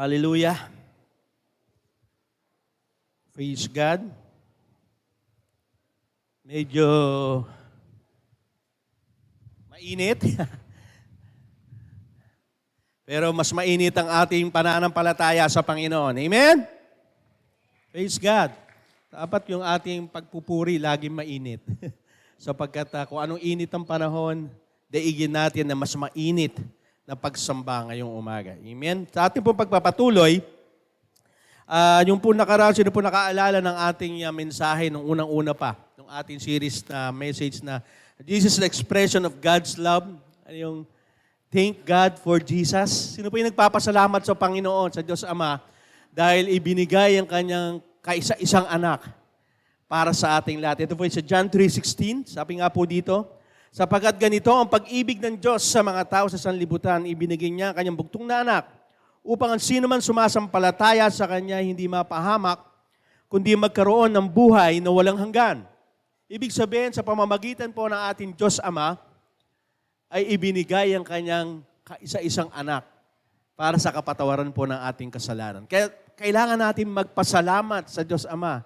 Hallelujah. Praise God. Medyo mainit. Pero mas mainit ang ating pananampalataya sa Panginoon. Amen? Praise God. Dapat yung ating pagpupuri laging mainit. Sapagkat kung anong init ang panahon, daigin natin na mas mainit na pagsamba ngayong umaga. Amen? Sa ating pong pagpapatuloy, yung po nakaraan, sino po nakaalala ng ating mensahe nung unang-una pa, nung ating series na message na Jesus is the expression of God's love. Yung thank God for Jesus. Sino po yung nagpapasalamat sa Panginoon, sa Diyos Ama, dahil ibinigay ang kanyang kaisa-isang anak para sa ating lahat. Ito po sa John 3:16. Sabi nga po dito, sapagkat ganito ang pag-ibig ng Diyos sa mga tao sa sanlibutan, ibinigay niya ang kanyang bugtong na anak, upang ang sino man sumasampalataya sa kanya hindi mapahamak, kundi magkaroon ng buhay na walang hanggan. Ibig sabihin, sa pamamagitan po ng ating Diyos Ama, ay ibinigay ang kanyang kaisa-isang anak para sa kapatawaran po ng ating kasalanan. Kaya kailangan natin magpasalamat sa Diyos Ama.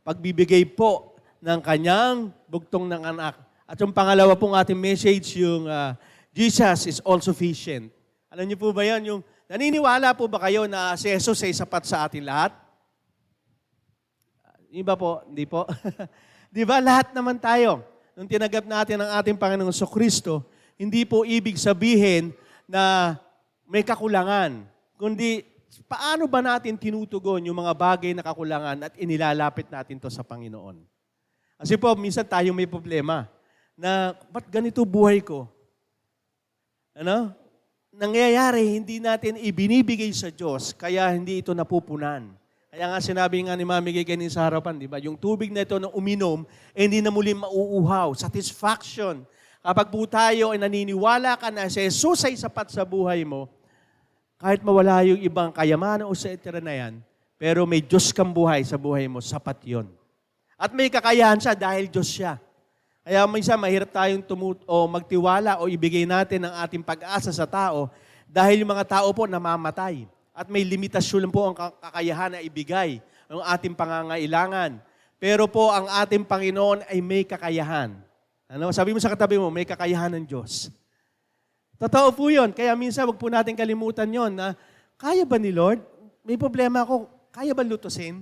Pagbibigay po ng kanyang bugtong ng anak. At yung pangalawa pong ating message, yung Jesus is all sufficient. Alam niyo po ba yan? Yung naniniwala po ba kayo na si Jesus ay sapat sa atin lahat? Iba po? Hindi po? Di ba? Lahat naman tayo. Nung tinagap natin ang ating Panginoong Kristo, hindi po ibig sabihin na may kakulangan. Kundi, paano ba natin tinutugon yung mga bagay na kakulangan at inilalapit natin to sa Panginoon? Kasi po, minsan tayo may problema na, ba't ganito buhay ko? Ano? Nangyayari, hindi natin ibinibigay sa Diyos, kaya hindi ito napupunan. Kaya nga sinabi nga ni Mami Gay kanina sa harapan, di ba? Yung tubig na ito na uminom, hindi na muli mauuhaw. Satisfaction. Kapag po tayo ay naniniwala ka na si Jesus ay sapat sa buhay mo, kahit mawala yung ibang kayamanan o sa etera na yan, pero may Diyos kang buhay sa buhay mo, sapat yon. At may kakayahan siya dahil Diyos siya. Kaya minsan mahirap tayong magtiwala o ibigay natin ang ating pag-asa sa tao dahil yung mga tao po namamatay. At may limitasyon po ang kakayahan na ibigay ang ating pangangailangan. Pero po ang ating Panginoon ay may kakayahan. Ano? Sabi mo sa katabi mo, may kakayahan ng Diyos. Totoo po yun. Kaya minsan wag po natin kalimutan yon na kaya ba ni Lord? May problema ako. Kaya ba lutusin?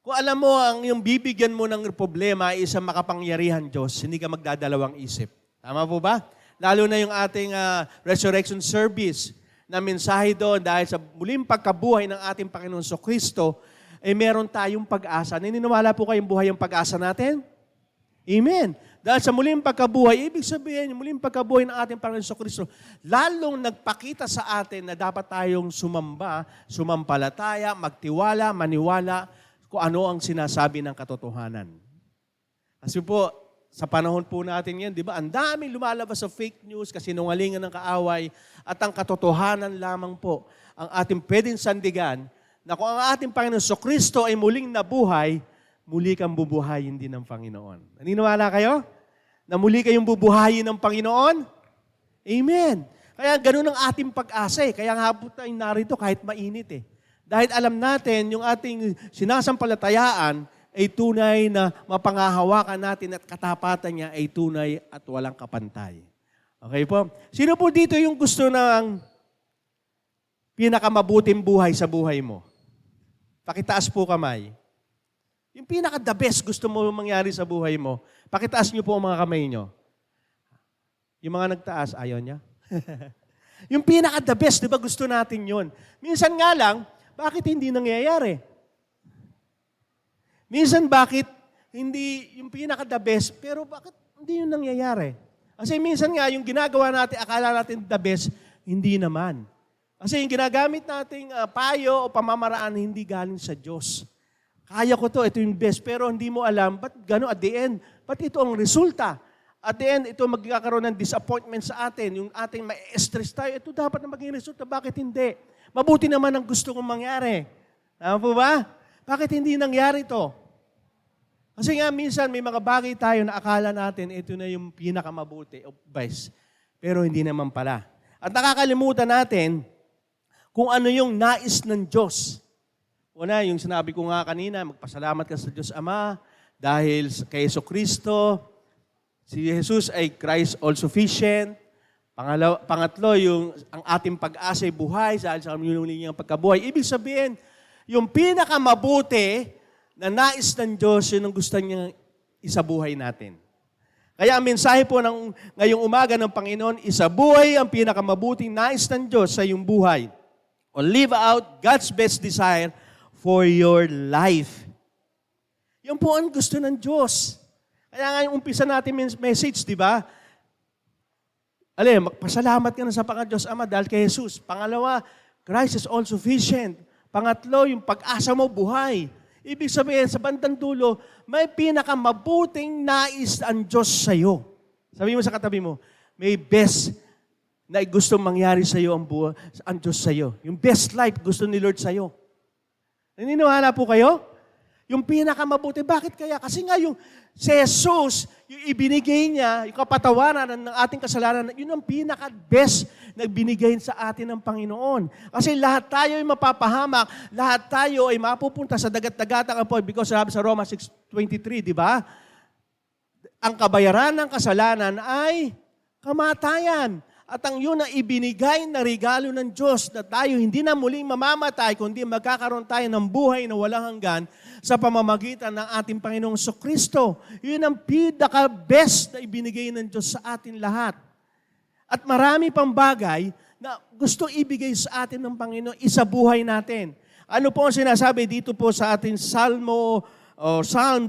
Kung alam mo, ang yung bibigyan mo ng problema ay isang makapangyarihan Diyos, hindi ka magdadalawang isip. Tama po ba? Lalo na yung ating resurrection service na mensahe doon dahil sa muling pagkabuhay ng ating Panginoon Kristo, ay meron tayong pag-asa. Naniniwala po kayong buhay yung pag-asa natin? Amen. Dahil sa muling pagkabuhay, ibig sabihin, yung muling pagkabuhay ng ating Panginoon Kristo, lalong nagpakita sa atin na dapat tayong sumamba, sumampalataya, magtiwala, maniwala, kung ano ang sinasabi ng katotohanan. Kasi po, sa panahon po natin yan, di ba, ang daming lumalabas sa fake news, kasinungalingan ng kaaway, at ang katotohanan lamang po ang ating pwedeng sandigan na kung ang ating Panginoon Kristo ay muling nabuhay, muli kang bubuhayin din ng Panginoon. Naniniwala kayo? Na muli kayong bubuhayin ng Panginoon? Amen. Kaya ganun ang ating pag-asa. Kaya nga po tayong narito kahit mainit eh. Dahil alam natin, yung ating sinasampalatayaan ay tunay na mapangahawakan natin at katapatan niya ay tunay at walang kapantay. Okay po? Sino po dito yung gusto ng pinakamabuting buhay sa buhay mo? Pakitaas po kamay. Yung pinaka-the best gusto mo mangyari sa buhay mo, pakitaas niyo po ang mga kamay niyo. Yung mga nagtaas, ayaw niya. Yung pinaka-the best, di ba gusto natin yun? Minsan nga lang, bakit hindi nangyayari? Minsan bakit hindi yung pinaka-the best, pero bakit hindi yun nangyayari? Kasi minsan nga, yung ginagawa natin, akala natin the best, hindi naman. Kasi yung ginagamit nating payo o pamamaraan, hindi galing sa Diyos. Kaya ko to, ito yung best, pero hindi mo alam, ba't gano'n at the end? Ba't ito ang resulta? At the end, ito magkakaroon ng disappointment sa atin, yung ating ma-stress tayo, ito dapat na maging resulta, bakit hindi? Mabuti naman ang gusto kong mangyari. Tama po ba? Bakit hindi nangyari to? Kasi nga minsan may mga bagay tayo na akala natin ito na yung pinakamabuti o best. Pero hindi naman pala. At nakakalimutan natin kung ano yung nais ng Diyos. Una, yung sinabi ko nga kanina, magpasalamat ka sa Diyos Ama dahil kay Jesucristo, si Jesus ay Christ all-sufficient. Pangatlo, yung ang ating pag-asa ay buhay dahil sa kanyang pagkabuhay. Ibig sabihin, yung pinakamabuti na nais ng Diyos, yun ang gusto niya isabuhay natin. Kaya ang mensahe po ng ngayong umaga ng Panginoon, isabuhay ang pinakamabuting nais ng Diyos sa iyong buhay. O live out God's best desire for your life. Yan po ang gusto ng Diyos. Kaya nga yung umpisa natin message, di ba? Magpasalamat ka na sa Diyos Ama dahil kay Jesus. Pangalawa, Christ is all sufficient. Pangatlo, yung pag-asa mo buhay. Ibig sabihin, sa bandang dulo, may pinakamabuting nais ang Diyos sa'yo. Sabi mo sa katabi mo, may best na gustong mangyari sa'yo ang Diyos sa'yo. Yung best life gusto ni Lord sa'yo. Naniniwala po kayo? Yung pinakamabuti. Bakit kaya? Kasi nga yung si Jesus, yung ibinigay niya, yung kapatawaran ng ating kasalanan, yun ang pinaka-best na binigay sa atin ng Panginoon. Kasi lahat tayo ay mapapahamak, lahat tayo ay mapupunta sa dagat-dagatang apoy because sabi sa Romans 6:23, di ba? Ang kabayaran ng kasalanan ay kamatayan. At ang yun na ibinigay na regalo ng Diyos na tayo hindi na muling mamamatay, kundi magkakaroon tayo ng buhay na walang hanggan sa pamamagitan ng ating Panginoong Jesucristo. Yun ang pinaka-best na ibinigay ng Diyos sa atin lahat. At marami pang bagay na gusto ibigay sa atin ng Panginoon, isabuhay natin. Ano po ang sinasabi dito po sa ating Psalm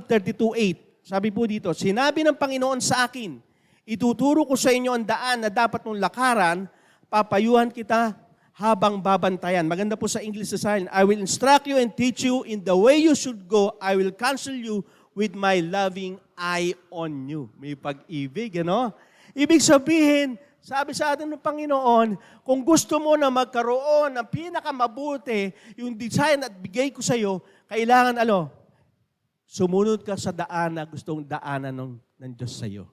32:8? Sabi po dito, sinabi ng Panginoon sa akin, ituturo ko sa inyo ang daan na dapat mong lakaran, papayuhan kita habang babantayan. Maganda po sa English sa I will instruct you and teach you in the way you should go. I will counsel you with my loving eye on you. May pag-ibig, ano? Ibig sabihin, sabi sa atin ng Panginoon, kung gusto mo na magkaroon ng pinakamabuti, yung design at bigay ko sa iyo, kailangan, sumunod ka sa daan na gustong daanan ng Diyos sa iyo.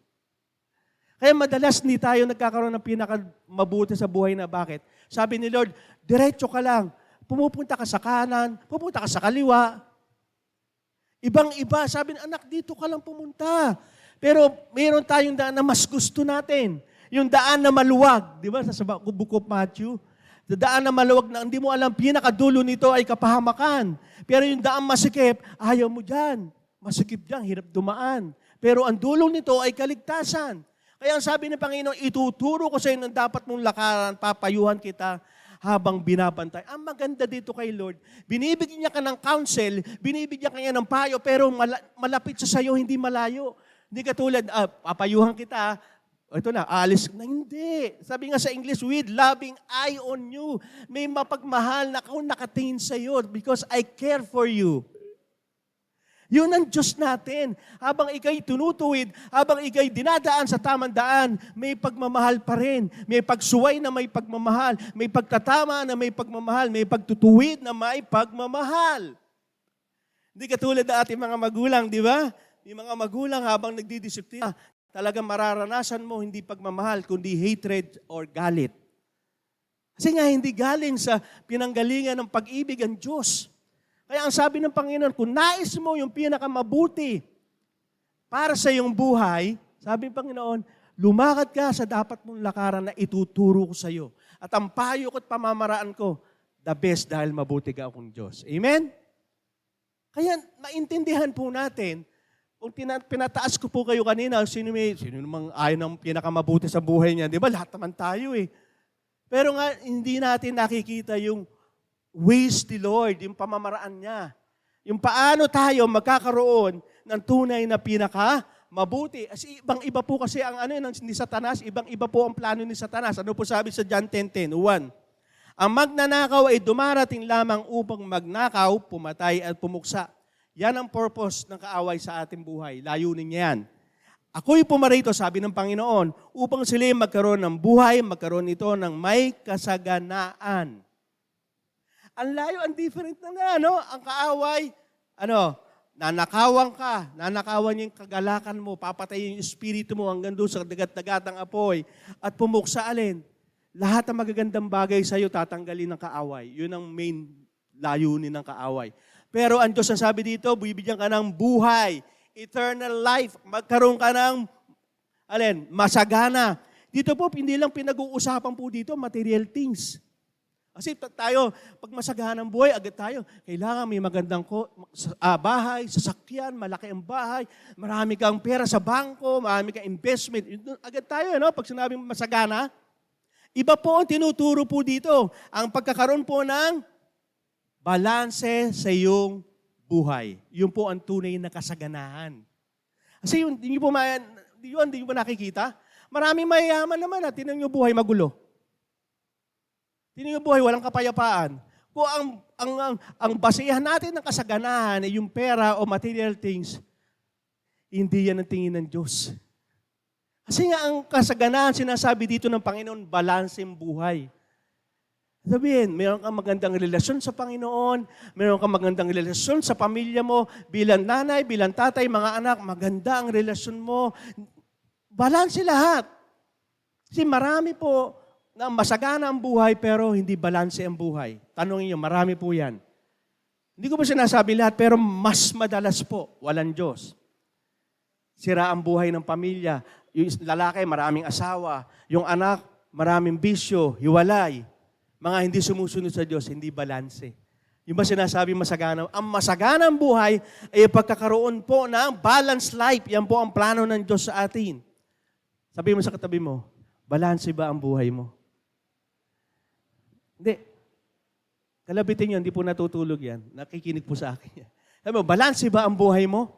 Kaya madalas hindi tayo nagkakaroon ng pinakamabuti sa buhay na bakit? Sabi ni Lord, diretso ka lang. Pumupunta ka sa kanan, pupunta ka sa kaliwa. Ibang-iba, sabi ni anak, dito ka lang pumunta. Pero mayroon tayong daan na mas gusto natin. Yung daan na maluwag, di ba? Sa Book of Matthew, daan na maluwag na hindi mo alam, pinakadulo nito ay kapahamakan. Pero yung daan masikip, ayaw mo dyan. Masikip dyan, hirap dumaan. Pero ang dulo nito ay kaligtasan. Kaya ang sabi ng Panginoon, ituturo ko sa iyo ng dapat mong lakaran, papayuhan kita habang binabantay. Ang maganda dito kay Lord, binibigyan niya ka ng counsel, binibigyan ka niya ng payo, pero malapit sa sayo, hindi malayo. Hindi katulad, papayuhan kita, ito na, alis na. Hindi. Sabi nga sa English, with loving eye on you. May mapagmahal na ako nakatingin sa iyo because I care for you. Yun ang Diyos natin. Habang ikay tunutuwid, habang ikay dinadaan sa tamang daan, may pagmamahal pa rin. May pagsuway na may pagmamahal. May pagtatama na may pagmamahal. May pagtutuwid na may pagmamahal. Hindi katulad ng ating mga magulang, di ba? Yung mga magulang habang nagdidisiplina, talagang mararanasan mo hindi pagmamahal, kundi hatred or galit. Kasi nga hindi galing sa pinanggalingan ng pag-ibig ang Diyos. Kaya ang sabi ng Panginoon, kung nais mo yung pinakamabuti para sa iyong buhay, sabi ng Panginoon, lumakad ka sa dapat mong lakaran na ituturo ko sa iyo. At ang payo ko at pamamaraan ko, the best dahil mabuti ka akong Diyos. Amen? Kaya maintindihan po natin, kung pinataas ko po kayo kanina, sino namang ayaw ng pinakamabuti sa buhay niya? Di ba? Lahat naman tayo eh. Pero nga, hindi natin nakikita yung ways ni Lord, yung pamamaraan niya. Yung paano tayo magkakaroon ng tunay na pinaka-mabuti. Kasi ibang-iba po kasi ang ni Satanas, ibang-iba po ang plano ni Satanas. Ano po sabi sa John 10:10? 1. Ang magnanakaw ay dumarating lamang upang magnakaw, pumatay at pumuksa. Yan ang purpose ng kaaway sa ating buhay. Layunin niya yan. Ako'y pumarito, sabi ng Panginoon, upang sila magkaroon ng buhay, magkaroon ito ng may kasaganaan. Ang layo, ang different na nga, Ang kaaway, nanakawan ka, nanakawan niya yung kagalakan mo, papatayin yung espiritu mo hanggang doon sa dagat-dagatang apoy, at pumuksa alin. Lahat ng magagandang bagay sa'yo tatanggalin ng kaaway. Yun ang main layunin ng kaaway. Pero ang Diyos ang sabi dito, bibigyan ka ng buhay, eternal life, magkaroon ka ng, masagana. Dito po, hindi lang pinag-uusapan po dito, material things. Kasi tayo, pag masagana ng buhay, agad tayo, kailangan may magandang bahay, sasakyan, malaki ang bahay, marami kang pera sa bangko, marami kang investment. Agad tayo, pag sinabing masagana. Iba po ang tinuturo po dito, ang pagkakaroon po ng balanse sa iyong buhay. Yun po ang tunay na kasaganahan. Kasi yun, hindi nyo po nakikita? Maraming mayayaman naman at tinan nyo buhay magulo. Tinan nyo buhay walang kapayapaan. Kung ang basehan natin ng kasaganahan ay yung pera o material things, hindi yan ang tingin ng Diyos. Kasi nga ang kasaganahan, sinasabi dito ng Panginoon, balanseng buhay. Sabihin, mayroon kang magandang relasyon sa Panginoon, mayroon kang magandang relasyon sa pamilya mo, bilang nanay, bilang tatay, mga anak, maganda ang relasyon mo. Balanse lahat. Kasi marami po na masagana ang buhay pero hindi balanse ang buhay. Tanungin niyo, marami po yan. Hindi ko po sinasabi lahat pero mas madalas po, walang Diyos. Sira ang buhay ng pamilya. Yung lalaki, maraming asawa. Yung anak, maraming bisyo, hiwalay. Mga hindi sumusunod sa Diyos, hindi balanse. Yung ba sinasabi masagana? Ang masaganang buhay ay pagkakaroon po ng balanced life. Yan po ang plano ng Diyos sa atin. Sabi mo sa katabi mo, balanse ba ang buhay mo? Hindi. Kalabitin nyo, hindi po natutulog yan. Nakikinig po sa akin yan. Sabi mo, balanse ba ang buhay mo?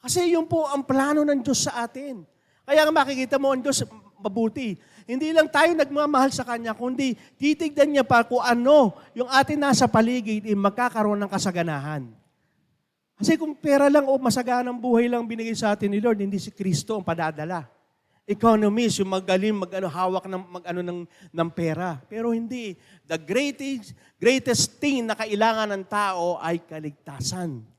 Kasi yun po ang plano ng Diyos sa atin. Kaya nga makikita mo ang Diyos mabuti. Hindi lang tayo nagmamahal sa Kanya, kundi titignan niya pa kung ano yung atin nasa paligid ay magkakaroon ng kasaganahan. Kasi kung pera lang o masaganang buhay lang binigay sa atin ni Lord, hindi si Kristo ang padadala. Economist, yung magaling hawak ng pera. Pero hindi. The greatest thing na kailangan ng tao ay kaligtasan.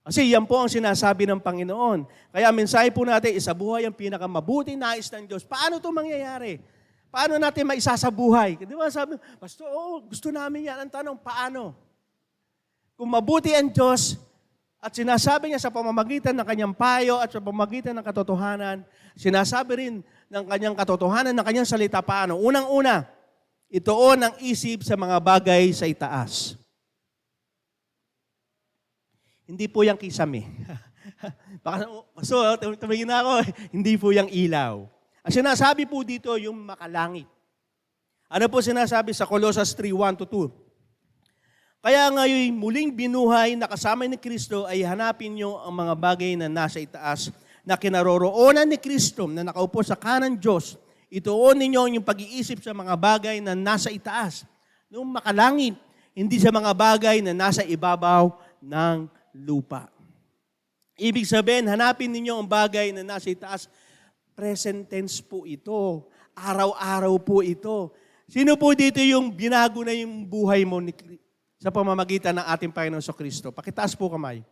Kasi yan po ang sinasabi ng Panginoon. Kaya mensahe po natin, isabuhay ang pinakamabuting nais ng Diyos. Paano ito mangyayari? Paano natin maisasabuhay? Di ba sabi, Pastor, gusto namin yan. Ang tanong, paano? Kung mabuti ang Diyos at sinasabi niya sa pamamagitan ng kanyang payo at sa pamamagitan ng katotohanan, sinasabi rin ng kanyang katotohanan, ng kanyang salita, paano? Unang-una, ituon ang isip sa mga bagay sa itaas. Hindi po yung kisame. Baka, tumingin na ako, hindi po yung ilaw. Ang sinasabi po dito, yung makalangit. Ano po sinasabi sa Colossus 3:1-2? Kaya ngayon muling binuhay na kasama ni Kristo ay hanapin niyo ang mga bagay na nasa itaas na kinaroroonan ni Kristo na nakaupo sa kanan Diyos. Ituon ninyo yung pag-iisip sa mga bagay na nasa itaas. Nung makalangit, hindi sa mga bagay na nasa ibabaw ng lupa. Ibig sabihin, hanapin ninyo ang bagay na nasa itaas. Present tense po ito. Araw-araw po ito. Sino po dito yung binago na yung buhay mo sa pamamagitan ng ating Panginoon sa Kristo? Pakitaas po kamay.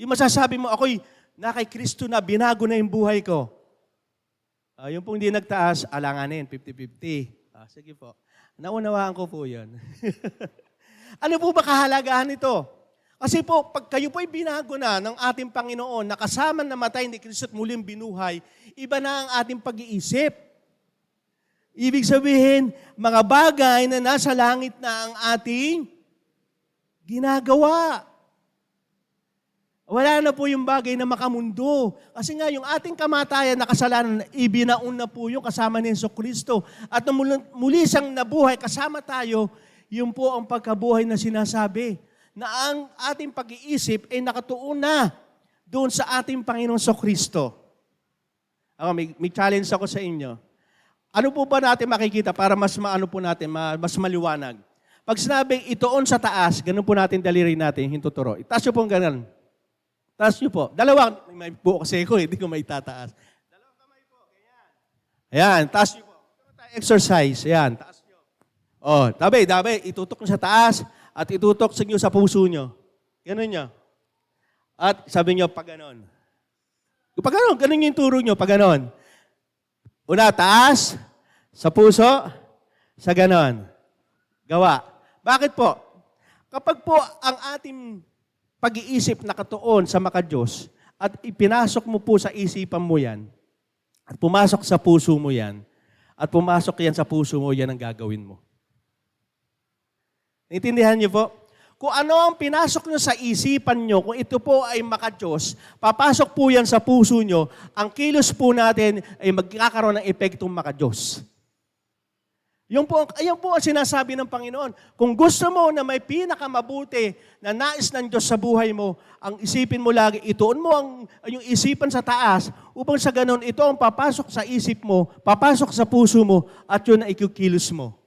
Yung masasabi mo, ako'y na kay Kristo na binago na yung buhay ko. Yung pong hindi nagtaas, alanganin, 50-50. Sige po. Naunawaan ko po yun. Ano po ba kahalagahan ito? Kasi po, pag kayo po'y binago na ng ating Panginoon, nakasama na matay ni Kristo at muling binuhay, iba na ang ating pag-iisip. Ibig sabihin, mga bagay na nasa langit na ang ating ginagawa. Wala na po yung bagay na makamundo. Kasi nga, yung ating kamatayan na kasalanan, ibinaon na po yung kasama ni Jesucristo. At muli siyang nabuhay, kasama tayo, yun po ang pagkabuhay na sinasabi na ang ating pag-iisip ay nakatuon na doon sa ating Panginoon Jesucristo. May challenge ako sa inyo. Ano po ba natin makikita para mas maano po natin, mas maliwanag? Pag sinabing itoon sa taas, ganun po natin daliri natin, hintuturo. Itaas nyo po ganun. Taas nyo po. Dalawang, may buo kasi ako, hindi ko may tataas. Dalawang kamay po, ganyan. Ayan, taas nyo po. Exercise, ayan, taas nyo. Dabi, itutok nyo sa taas at itutok nyo sa puso nyo. Ganun nyo. At sabi nyo, pag ganon. Pag ganon, ganun yung turo nyo, pag ganon. Una, taas, sa puso, sa ganon. Gawa. Bakit po? Kapag po ang ating pag-iisip nakatuon sa maka-Diyos at ipinasok mo po sa isipan mo yan, at pumasok sa puso mo yan, at pumasok yan sa puso mo, yan ang gagawin mo. Naintindihan niyo po? Kung ano ang pinasok nyo sa isipan nyo, kung ito po ay maka-Diyos, papasok po yan sa puso nyo, ang kilos po natin ay magkakaroon ng epektong maka-Diyos. Yung po ang sinasabi ng Panginoon. Kung gusto mo na may pinakamabuti na nais ng Diyos sa buhay mo, ang isipin mo lagi, ituon mo yung isipan sa taas, upang sa ganon, ito ang papasok sa isip mo, papasok sa puso mo, at yun ang ikikilos mo.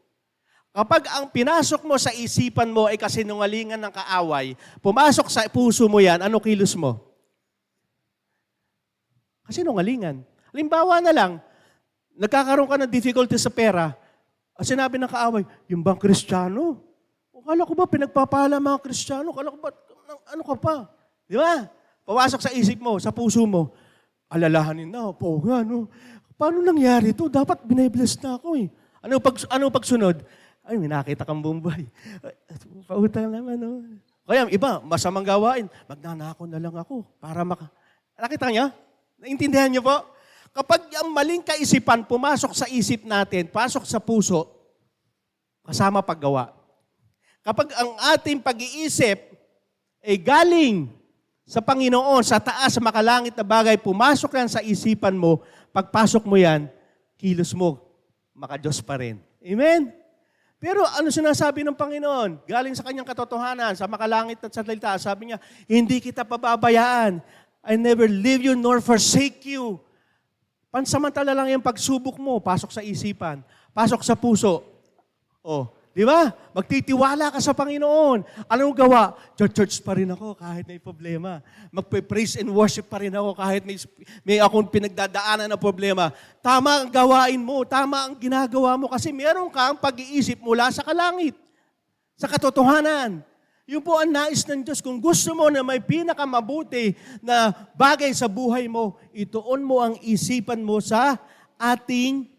Kapag ang pinasok mo sa isipan mo ay kasinungalingan ng kaaway, pumasok sa puso mo yan, ano kilos mo? Kasinungalingan. Halimbawa na lang, nagkakaroon ka ng difficulty sa pera, at sinabi ng kaaway, yung bang Kristiyano? Kala ko ba pinagpapala mga Kristiyano? Kala ko ba, ano ka pa? Di ba? Pawasok sa isip mo, sa puso mo, alalahanin na, po nga, no? Paano nangyari ito? Dapat binibless na ako eh. Ano pagsunod? Ay, may nakita kang Bombay. Pautang naman, no? Kaya iba, masamang gawain, magnanako na lang ako para Nakita niya? Naintindihan niyo po? Kapag ang maling kaisipan pumasok sa isip natin, pasok sa puso, kasama paggawa. Kapag ang ating pag-iisip ay galing sa Panginoon, sa taas, sa makalangit na bagay, pumasok yan sa isipan mo, pagpasok mo yan, kilos mo, maka-Diyos pa rin. Amen? Pero ano sinasabi ng Panginoon? Galing sa kanyang katotohanan, sa makalangit at salita, sabi niya, hindi kita pababayaan. I never leave you nor forsake you. Pansamantala lang yung pagsubok mo, pasok sa isipan, pasok sa puso. Oh, di ba? Magtitiwala ka sa Panginoon. Anong gawa? Church pa rin ako kahit may problema. Magpe-praise and worship pa rin ako kahit may akong pinagdadaanan na problema. Tama ang gawain mo, tama ang ginagawa mo kasi meron kang pag-iisip mula sa kalangit, sa katotohanan. Yun po ang nais ng Diyos. Kung gusto mo na may pinakamabuti na bagay sa buhay mo, ituon mo ang isipan mo sa ating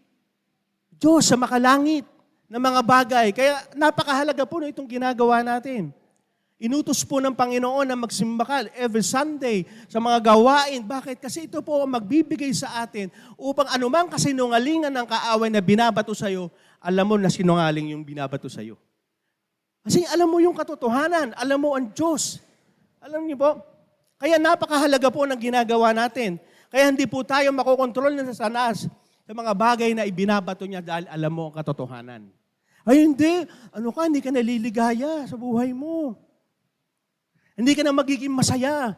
Diyos, sa makalangit na mga bagay. Kaya napakahalaga po na itong ginagawa natin. Inutos po ng Panginoon na magsimba every Sunday sa mga gawain. Bakit? Kasi ito po ang magbibigay sa atin upang anumang kasinungalingan ng kaaway na binabato sa'yo, alam mo na sinungaling yung binabato sa'yo. Kasi alam mo yung katotohanan, alam mo ang Diyos. Alam niyo po? Kaya napakahalaga po ng ginagawa natin. Kaya hindi po tayo makokontrol na sa sanas sa mga bagay na ibinabato niya dahil alam mo ang katotohanan. Ay hindi, hindi ka naliligaya sa buhay mo. Hindi ka na magiging masaya.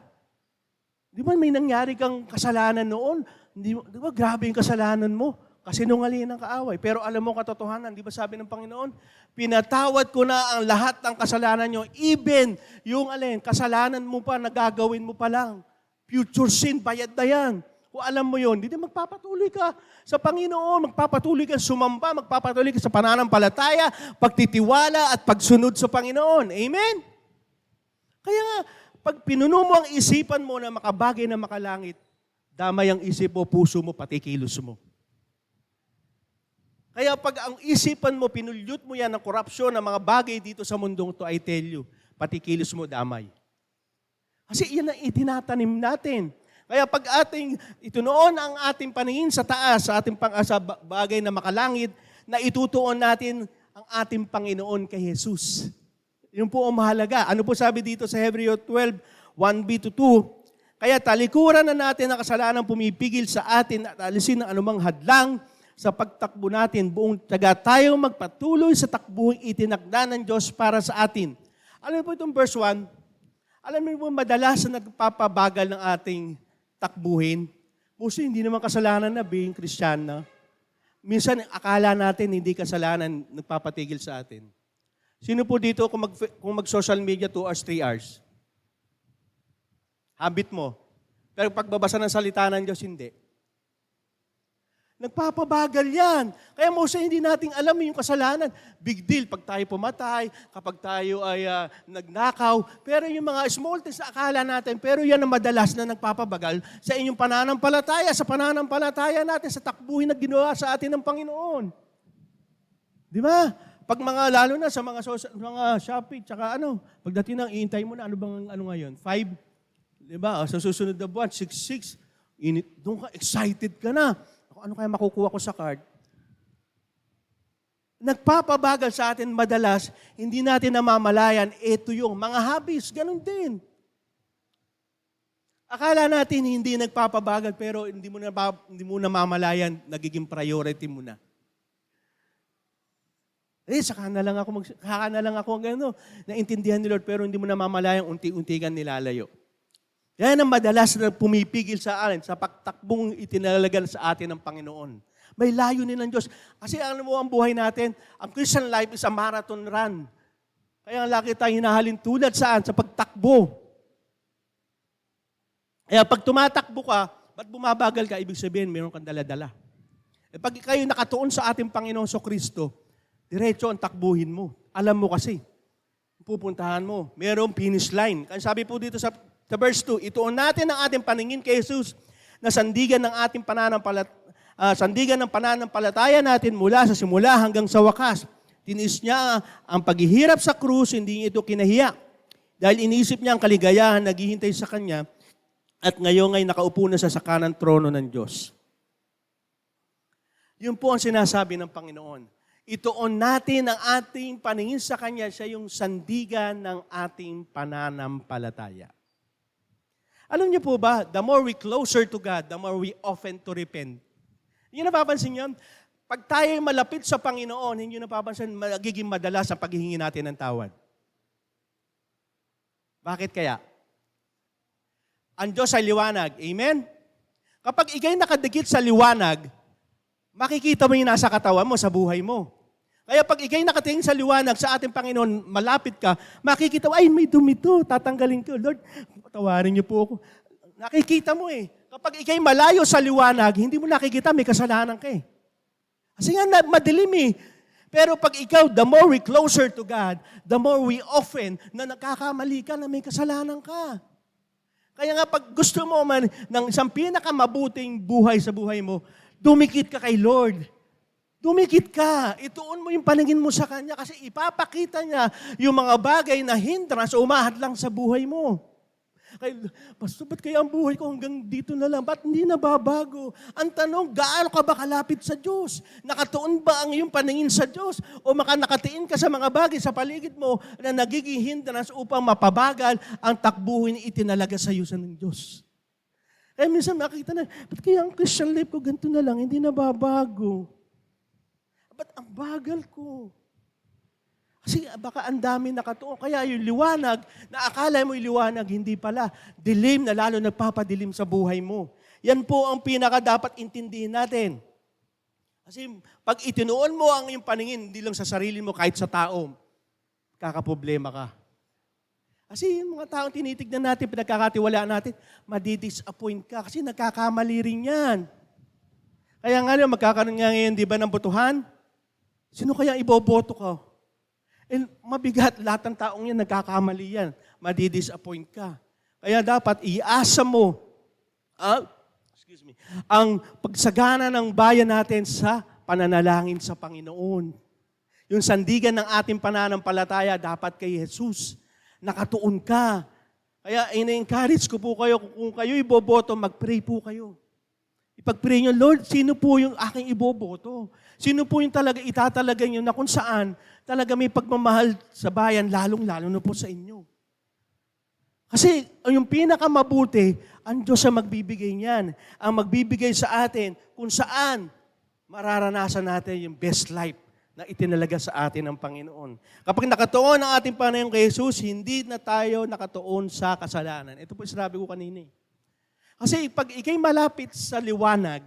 Di ba may nangyari kang kasalanan noon? Di ba grabe yung kasalanan mo? Kasi nungalingan ng kaaway. Pero alam mo katotohanan, di ba sabi ng Panginoon, pinatawad ko na ang lahat ng kasalanan nyo, even yung kasalanan mo pa, nagagawin mo pa lang. Future sin, bayad na yan. Kung alam mo yun, hindi magpapatuloy ka sa Panginoon, magpapatuloy ka sumamba, magpapatuloy ka sa pananampalataya, pagtitiwala at pagsunod sa Panginoon. Amen? Kaya nga, pag pinuno mo ang isipan mo na makabagay na makalangit, damay ang isip mo, puso mo, pati kilos mo. Kaya pag ang isipan mo, pinulyot mo yan ng korupsyon, ng mga bagay dito sa mundong to, I tell you, pati kilos mo damay. Kasi yan ang itinatanim natin. Kaya pag itunoon ang ating paningin sa taas, sa ating sa bagay na makalangit, na itutuon natin ang ating Panginoon kay Jesus. Yun po ang mahalaga. Ano po sabi dito sa Hebreo 12, 1b-2? Kaya talikuran na natin ang kasalanang pumipigil sa atin at alisin ang anumang hadlang sa pagtakbo natin, buong taga tayong magpatuloy sa takbuhing itinakda ng Diyos para sa atin. Alam mo po itong verse 1, alam mo po madalas na nagpapabagal ng ating takbuhin. Puso, hindi naman kasalanan na being Kristiyana. Minsan, akala natin hindi kasalanan nagpapatigil sa atin. Sino po dito kung mag-social media 2 hours, 3 hours? Habit mo. Pero pagbabasa ng salita ng Diyos, hindi. Nagpapabagal yan. Kaya most hindi nating alam yung kasalanan. Big deal pag tayo pumatay, kapag tayo ay nagnakaw. Pero yung mga small things na akala natin, pero yan ang madalas na nagpapabagal sa inyong pananampalataya, sa pananampalataya natin, sa takbuhin na ginawa sa atin ng Panginoon. Di ba? Pag lalo na sa mga Shopee, tsaka pagdating ng iintay mo na, ngayon? 5? Di ba? Sa susunod na buwan, 6. Doon ka, excited ka na. Ano kaya makukuha ko sa card? Nagpapabagal sa atin madalas, hindi natin namamalayan, ito yung mga hobbies, ganun din. Akala natin hindi nagpapabagal, pero hindi mo namamalayan, nagiging priority mo na. Saka na lang ako naintindihan ni Lord, pero hindi mo namamalayan, unti-unti kang nilalayo. Yan ang madalas na pumipigil sa atin, sa pagtakbong itinalagan sa atin ng Panginoon. May layunin ng Diyos. Kasi alam mo ang buhay natin, ang Christian life is a marathon run. Kaya lagi tayong hinahalin tulad saan? Sa pagtakbo. Kaya pag tumatakbo ka, ba't bumabagal ka? Ibig sabihin, mayroon kang dala-dala. Pag kayo nakatuon sa ating Panginoon Kristo, diretso ang takbuhin mo. Alam mo kasi, pupuntahan mo. Mayroong finish line. Kaya sabi po dito sa verse 2, ituon natin ang ating paningin kay Jesus na sandigan ng ating pananampalataya natin mula sa simula hanggang sa wakas. Tinis niya ang paghihirap sa krus, hindi niya ito kinahiya. Dahil inisip niya ang kaligayahan, naghihintay sa Kanya, at ngayon ay nakaupo na sa kanang trono ng Diyos. Yun po ang sinasabi ng Panginoon. Ituon natin ang ating paningin sa Kanya, siya yung sandigan ng ating pananampalataya. Alam niyo po ba, the more we closer to God, the more we often to repent. Hindi napapansin niyo? Pag tayo malapit sa Panginoon, hindi niyo napapansin, magiging madalas ang paghihingi natin ng tawad. Bakit kaya? Ang Diyos ay liwanag. Amen? Kapag ikay nakadikit sa liwanag, makikita mo yung nasa katawan mo, sa buhay mo. Kaya pag ikay nakatingin sa liwanag sa ating Panginoon, malapit ka, makikita mo, ay may dumi to, tatanggalin ko. Lord, patawarin niyo po ako. Nakikita mo eh. Kapag ikay malayo sa liwanag, hindi mo nakikita, may kasalanan ka eh. Kasi nga madilim eh. Pero pag ikaw, the more we closer to God, the more we often na nagkakamali ka na may kasalanan ka. Kaya nga pag gusto mo man ng isang pinakamabuting buhay sa buhay mo, dumikit ka kay Lord. Dumikit ka. Ituon mo yung paningin mo sa Kanya kasi ipapakita niya yung mga bagay na hindrance o umahadlang sa buhay mo. Kaya, Pastor, ba't kaya ang buhay ko hanggang dito na lang? Ba't hindi nababago? Ang tanong, gaano ka ba kalapit sa Diyos? Nakatuon ba ang iyong paningin sa Diyos? O nakatiin ka sa mga bagay sa paligid mo na nagiging hindrance upang mapabagal ang takbuhin itinalaga sa iyo sa ng Diyos? Kaya minsan makikita na, ba't kaya ang Christian life ko ganito na lang, hindi nababago? Ba't ang bagal ko? Kasi baka ang dami nakatuon. Kaya yung liwanag, na akala mo yung liwanag, hindi pala. Dilim na lalo nagpapadilim sa buhay mo. Yan po ang pinaka dapat intindihin natin. Kasi pag itinuon mo ang iyong paningin, hindi lang sa sarili mo, kahit sa tao, kakaproblema ka. Kasi yung mga taong tinitignan natin, pinagkakatiwalaan natin, madidisappoint ka kasi nagkakamali rin yan. Kaya nga magkakaroon nga ngayon, di ba, ng botohan? Sino kaya iboboto ka? Mabigat, lahat ng taong yan, nagkakamali yan. Madidisappoint ka. Kaya dapat iasa mo ang pagsagana ng bayan natin sa pananalangin sa Panginoon. Yung sandigan ng ating pananampalataya dapat kay Jesus. Nakatuon ka. Kaya ina-encourage ko po kayo, kung kayo iboboto, mag-pray po kayo. Ipag-pray nyo, Lord, sino po yung aking iboboto? Sino po yung talaga itatalaga nyo na kung saan talaga may pagmamahal sa bayan, lalong-lalo na po sa inyo. Kasi yung pinakamabuti, ang Diyos ang magbibigay niyan. Ang magbibigay sa atin kung saan mararanasan natin yung best life na itinalaga sa atin ng Panginoon. Kapag nakatuon ang ating Panginoon kay Jesus, hindi na tayo nakatuon sa kasalanan. Ito po sinabi ko kanina. Kasi pag ikay malapit sa liwanag,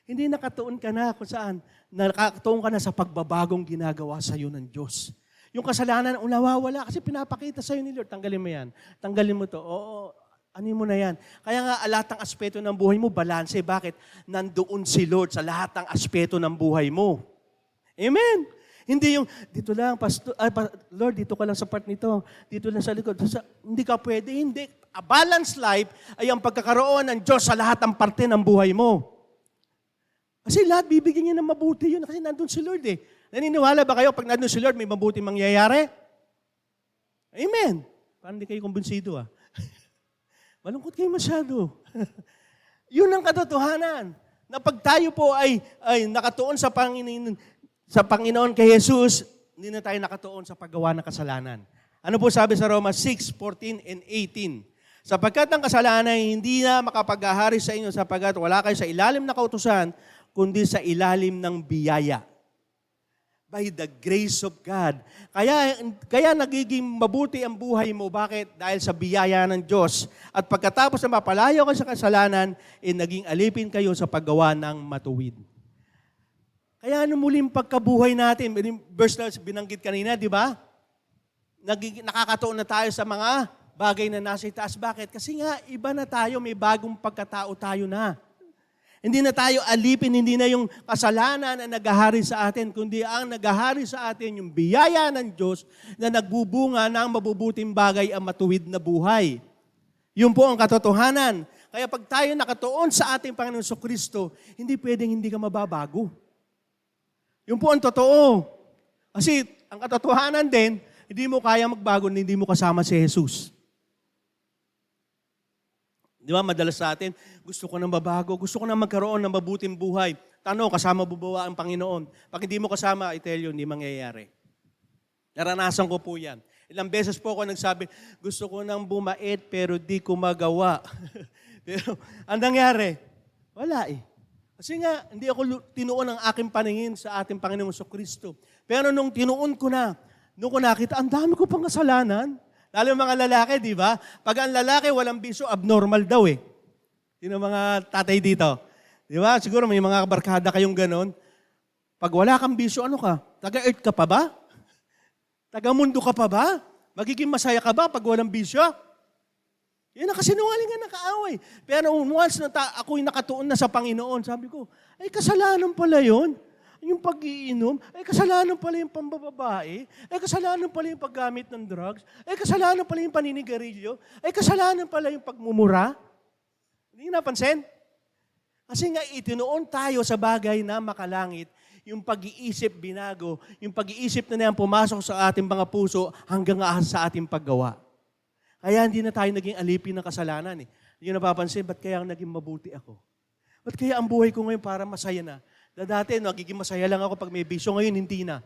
hindi nakatuon ka na kung saan. Nakatuon ka na sa pagbabagong ginagawa sa iyo ng Diyos. Yung kasalanan, nawawala kasi pinapakita sa iyo ni Lord. Tanggalin mo yan. Tanggalin mo to. Oo, Ano mo na yan? Kaya nga, lahat ng aspeto ng buhay mo, balanse. Bakit? Nandoon si Lord sa lahat ng aspeto ng buhay mo. Amen? Hindi yung, dito lang, Lord, dito ka lang sa part nito. Dito lang sa likod. Hindi ka pwede. Hindi. A balanced life ay ang pagkakaroon ng Diyos sa lahat ng parte ng buhay mo. Kasi lahat bibigyan niya ng mabuti yun. Kasi nandun si Lord eh. Naniniwala ba kayo pag nandun si Lord, may mabuti mangyayari? Amen. Parang hindi kayo kumbinsido ah. Malungkot kayo masyado. Yun ang katotohanan. Na pag tayo po ay nakatuon sa Panginoon kay Jesus, hindi na tayo nakatuon sa paggawa ng kasalanan. Ano po sabi sa Romans 6:14 and 18? Sapagkat ang kasalanan ay hindi na makapaghahari sa inyo sapagkat wala kayo sa ilalim na kautusan, kundi sa ilalim ng biyaya. By the grace of God. Kaya nagiging mabuti ang buhay mo. Bakit? Dahil sa biyaya ng Diyos. At pagkatapos na mapalayo kayo sa kasalanan, naging alipin kayo sa paggawa ng matuwid. Kaya muling pagkabuhay natin, verse na binanggit kanina, di ba? Nakakatuon na tayo sa mga bagay na nasa itaas. Bakit? Kasi nga, iba na tayo, may bagong pagkatao tayo na. Hindi na tayo alipin, hindi na yung kasalanan ang naghahari sa atin, kundi ang naghahari sa atin yung biyaya ng Diyos na nagbubunga ng mabubuting bagay ang matuwid na buhay. Yun po ang katotohanan. Kaya pag tayo nakatuon sa ating Panginoon Kristo, hindi pwedeng hindi ka mababago. Yun po ang totoo. Kasi ang katotohanan din, hindi mo kaya magbago na hindi mo kasama si Jesus. Di ba, madalas sa atin, gusto ko nang mabago, gusto ko nang magkaroon ng mabuting buhay. Tanong, kasama bubawa ang Panginoon. Pag hindi mo kasama, I tell you, hindi mangyayari. Naranasan ko po yan. Ilang beses po ako nagsabi, gusto ko nang bumait pero di ko magawa. Pero ang nangyari, wala eh. Kasi nga, hindi ako tinuon ang aking paningin sa ating Panginoong Kristo. Pero nung tinuon ko na, nung ko nakita, ang dami ko pang kasalanan. Lalo yung mga lalaki, di ba? Pag ang lalaki walang bisyo, abnormal daw eh. Sino mga tatay dito? Di ba? Siguro may mga barkada kayong ganon. Pag wala kang bisyo, ano ka? Taga-earth ka pa ba? Taga-mundo ka pa ba? Magiging masaya ka ba pag walang bisyo? Yan ang kasinungaling nga nakaaway. Pero once na ako'y nakatuon na sa Panginoon, sabi ko, ay kasalanan pala yun. Yung pag-iinom, ay kasalanan pala yung pambababae, ay kasalanan pala yung paggamit ng drugs, ay kasalanan pala yung paninigarilyo, ay kasalanan pala yung pagmumura. Hindi napansin? Kasi nga itinuon tayo sa bagay na makalangit, yung pag-iisip binago, yung pag-iisip na yan pumasok sa ating mga puso hanggang sa ating paggawa. Kaya hindi na tayo naging alipin ng kasalanan. Hindi nyo napapansin, ba't kaya naging mabuti ako? Ba't kaya ang buhay ko ngayon para masaya na? Dati, nagiging masaya lang ako pag may bisyo. Ngayon, hindi na.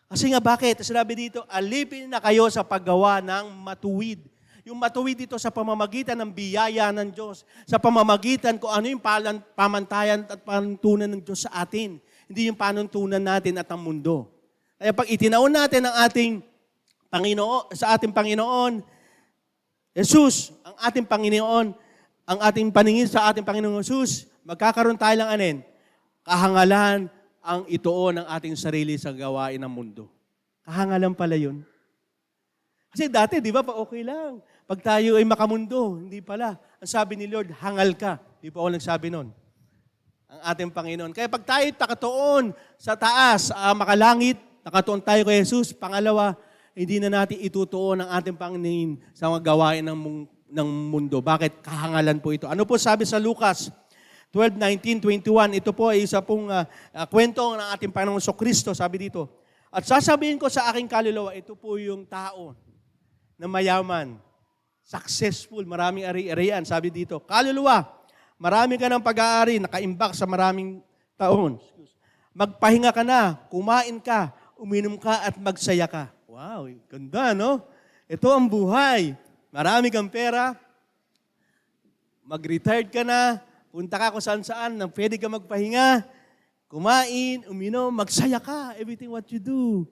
Kasi nga, bakit? Sinabi dito, alipin na kayo sa paggawa ng matuwid. Yung matuwid dito sa pamamagitan ng biyaya ng Diyos. Sa pamamagitan kung ano yung pamantayan at panuntunan ng Diyos sa atin. Hindi yung panuntunan natin at ang mundo. Kaya pag itinaon natin ang ating Panginoon, sa ating Panginoon, Jesus, ang ating Panginoon, ang ating paningin sa ating Panginoon Jesus, magkakaroon tayo lang kahangalan ang ituon ng ating sarili sa gawain ng mundo. Kahangalan pala yun. Kasi dati, di ba, okay lang. Pag tayo ay makamundo, hindi pala. Ang sabi ni Lord, hangal ka. Di pa ako nagsabi nun. Ang ating Panginoon. Kaya pag tayo nakatuon sa taas, makalangit, nakatuon tayo kay Jesus, pangalawa, hindi na natin itutuon ang ating Panginoon sa mga gawain ng mundo. Bakit? Kahangalan po ito. Ano po sabi sa Lucas 12:19-21, ito po ay isa pong kwento ng ating Panginoong Kristo, sabi dito. At sasabihin ko sa aking kaluluwa, ito po yung tao na mayaman, successful, maraming ari-arian. Sabi dito, kaluluwa, marami ka ng pag-aari, nakaimbak sa maraming taon. Magpahinga ka na, kumain ka, uminom ka at magsaya ka. Wow, ganda, no? Ito ang buhay. Marami kang pera, mag-retired ka na, punta ka kung saan-saan, nang pwede ka magpahinga, kumain, uminom, magsaya ka, everything what you do.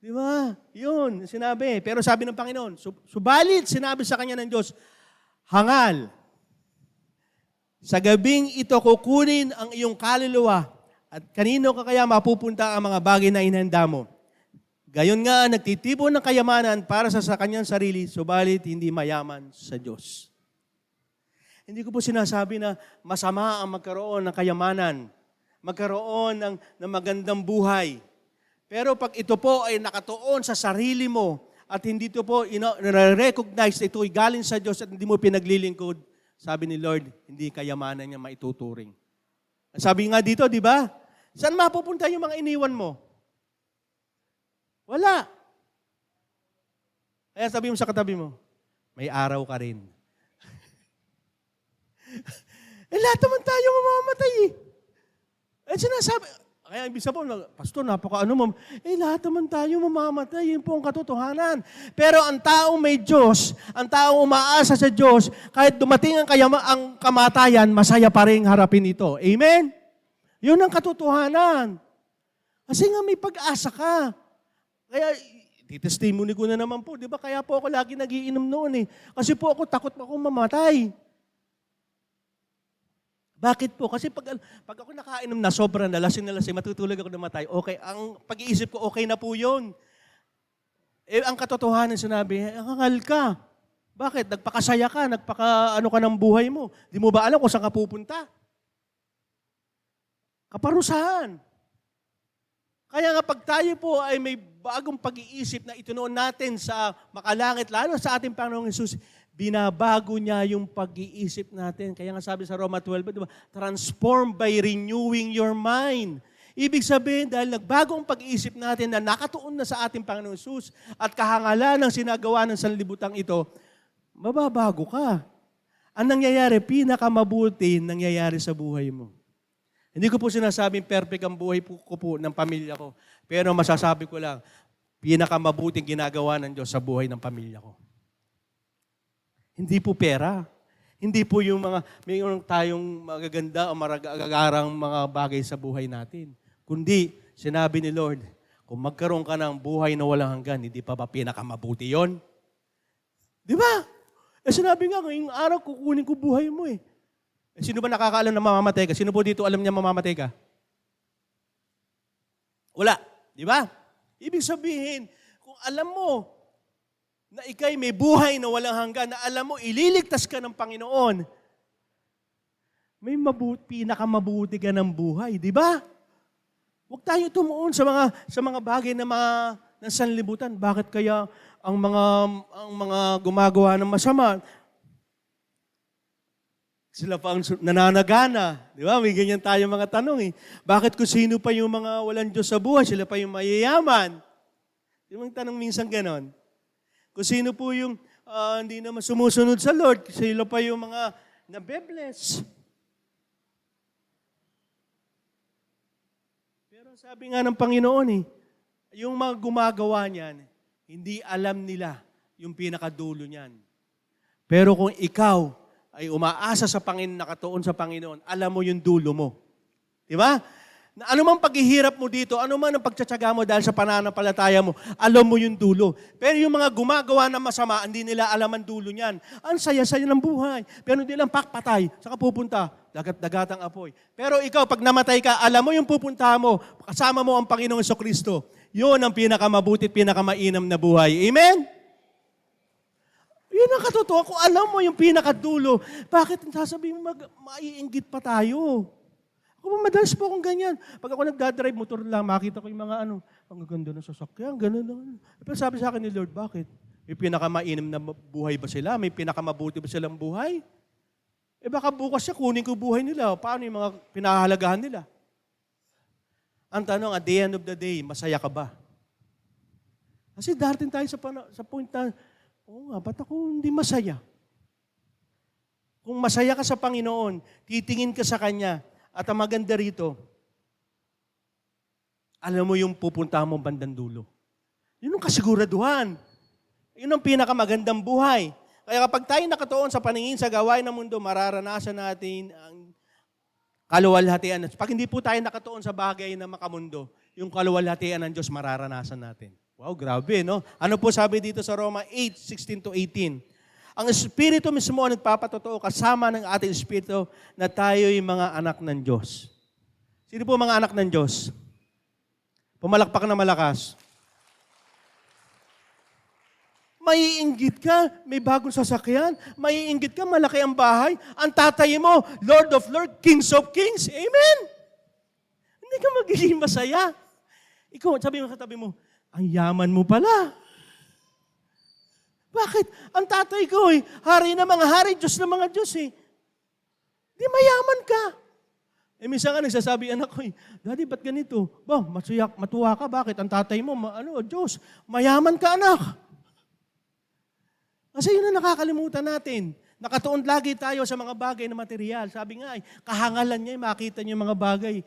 Di ba? Yun, sinabi. Pero sabi ng Panginoon, subalit, sinabi sa kanya ng Diyos, hangal. Sa gabing ito kukunin ang iyong kaluluwa at kanino ka kaya mapupunta ang mga bagay na inhanda mo. Gayon nga, nagtitipon ng kayamanan para sa kanyang sarili, subalit hindi mayaman sa Diyos. Hindi ko po sinasabi na masama ang magkaroon ng kayamanan, magkaroon ng magandang buhay. Pero pag ito po ay nakatuon sa sarili mo at hindi ito po recognize na ito ay galing sa Diyos at hindi mo pinaglilingkod, sabi ni Lord, hindi kayamanan niya maituturing. Sabi nga dito, di ba? Saan mapupunta yung mga iniwan mo? Wala. Kaya sabi mo sa katabi mo, may araw ka rin. Lahat naman tayo mamamatay eh. Sinasabi, kaya ibig sabihin, Pastor, napaka-ano mo, lahat naman tayo mamamatay, yun po ang katotohanan. Pero ang taong may Diyos, ang taong umaasa sa Diyos, kahit dumating ang kamatayan, masaya pa rin harapin ito. Amen? Yun ang katotohanan. Kasi nga may pag-asa ka. Kaya, testimony ko na naman po, di ba? Kaya po ako lagi nagiinom noon eh. Kasi po ako takot akong mamatay. Bakit po? Kasi pag ako nakainom na sobra na lasing, matutulog ako namatay, okay, ang pag-iisip ko, okay na po yun. Ang katotohanan sinabi, ang hangal ka. Bakit? Nagpakasaya ka, nagpaka-ano ka ng buhay mo. Di mo ba alam kung saan ka pupunta? Kaparusahan. Kaya nga pag tayo po ay may bagong pag-iisip na itunoon natin sa makalangit, lalo sa ating Panginoong Hesus, binabago niya yung pag-iisip natin. Kaya nga sabi sa Roma 12, diba? Transform by renewing your mind. Ibig sabihin, dahil nagbago ang pag-iisip natin na nakatuon na sa ating Panginoong Hesus at kahangalan ng sinagawa ng sanlibutan ito, mababago ka. Ang nangyayari, pinakamabuti nangyayari sa buhay mo. Hindi ko po sinasabing perfect ang buhay ko po ng pamilya ko. Pero masasabi ko lang, pinakamabuting ginagawa ng Diyos sa buhay ng pamilya ko. Hindi po pera. Hindi po yung mayroon tayong magaganda o maragagarang mga bagay sa buhay natin. Kundi, sinabi ni Lord, kung magkaroon ka ng buhay na walang hanggan, hindi pa ba pinakamabuti yon? Di ba? Sinabi nga, ngayong araw kukunin ko buhay mo eh. Sino ba nakakaalam na mamamatay ka? Sino po dito alam niya mamamatay ka? Wala. Di ba? Ibig sabihin, kung alam mo na ikay may buhay na walang hanggan, na alam mo, ililigtas ka ng Panginoon, may pinakamabuti ka ng buhay. Di ba? Huwag tayo tumuon sa mga bagay na ng sanlibutan. Bakit kaya ang mga gumagawa ng masama, sila pa ang nananagana. Di ba? May ganyan tayo mga tanong eh. Bakit kung sino pa yung mga walang Diyos sa buhay, sila pa yung mayayaman? Yung tanong minsan ganon. Kung sino po yung hindi naman sumusunod sa Lord, sila pa yung mga nabe-bless. Pero sabi nga ng Panginoon eh, yung mga gumagawa niyan, hindi alam nila yung pinakadulo niyan. Pero kung ikaw ay umaasa sa Panginoon, nakatuon sa Panginoon, alam mo yung dulo mo. Di ba? Na ano mang paghihirap mo dito, ano man ang pagtsatsaga mo dahil sa pananampalataya mo, alam mo yung dulo. Pero yung mga gumagawa ng masama, hindi nila alam ang dulo niyan. Ang saya-saya ng buhay. Pero hindi lang pakpatay. Saan ka pupunta? Dagat-dagatang apoy. Pero ikaw, pag namatay ka, alam mo yung pupunta mo, kasama mo ang Panginoong Jesucristo. Yun ang pinakamabuti at pinakamainam na buhay. Amen? Yun ang katotohanan. Kung alam mo yung pinakadulo, bakit sasabihin mo maiinggit pa tayo? Ako madalas po akong ganyan. Pag ako nagdadrive, motor lang, makita ko yung mga ang gaganda ng sasakyan, gano'n lang. Pero sabi sa akin ni Lord, bakit? May pinakamainam na buhay ba sila? May pinakamabuti ba silang buhay? Baka bukas siya, kunin ko buhay nila. Paano yung mga pinahahalagahan nila? Ang tanong, at the end of the day, masaya ka ba? Kasi darating tayo sa point na, oo nga, ba't ako hindi masaya? Kung masaya ka sa Panginoon, titingin ka sa Kanya, at ang maganda rito, alam mo yung pupunta mong bandang dulo. Yun ang kasiguraduhan. Yun ang pinakamagandang buhay. Kaya kapag tayo nakatuon sa paningin sa gawain ng mundo, mararanasan natin ang kaluwalhatian. Pag hindi po tayo nakatuon sa bagay na makamundo, yung kaluwalhatian ng Diyos mararanasan natin. Wow, grabe, no? Ano po sabi dito sa Roma 8:16-18? Ang Espiritu mismo ang nagpapatotoo kasama ng ating Espiritu na tayo'y mga anak ng Diyos. Sino po mga anak ng Diyos? Pumalakpak na malakas. Maiinggit ka, may bagong sasakyan. Maiinggit ka, malaki ang bahay. Ang tatay mo, Lord of Lords, Kings of Kings. Amen? Hindi ka magiging masaya. Ikaw, sabi mo sa tabi mo, ang yaman mo pala. Bakit? Ang tatay ko hari na mga hari, Diyos na mga Diyos Di mayaman ka. Minsan nga nagsasabi anak ko, Daddy, ba't ganito? Ba, matuwa ka, bakit? Ang tatay mo, Diyos, mayaman ka anak. Kasi yun ang nakakalimutan natin. Nakatuon lagi tayo sa mga bagay na material. Sabi nga, kahangalan niya, makita niyo yung mga bagay.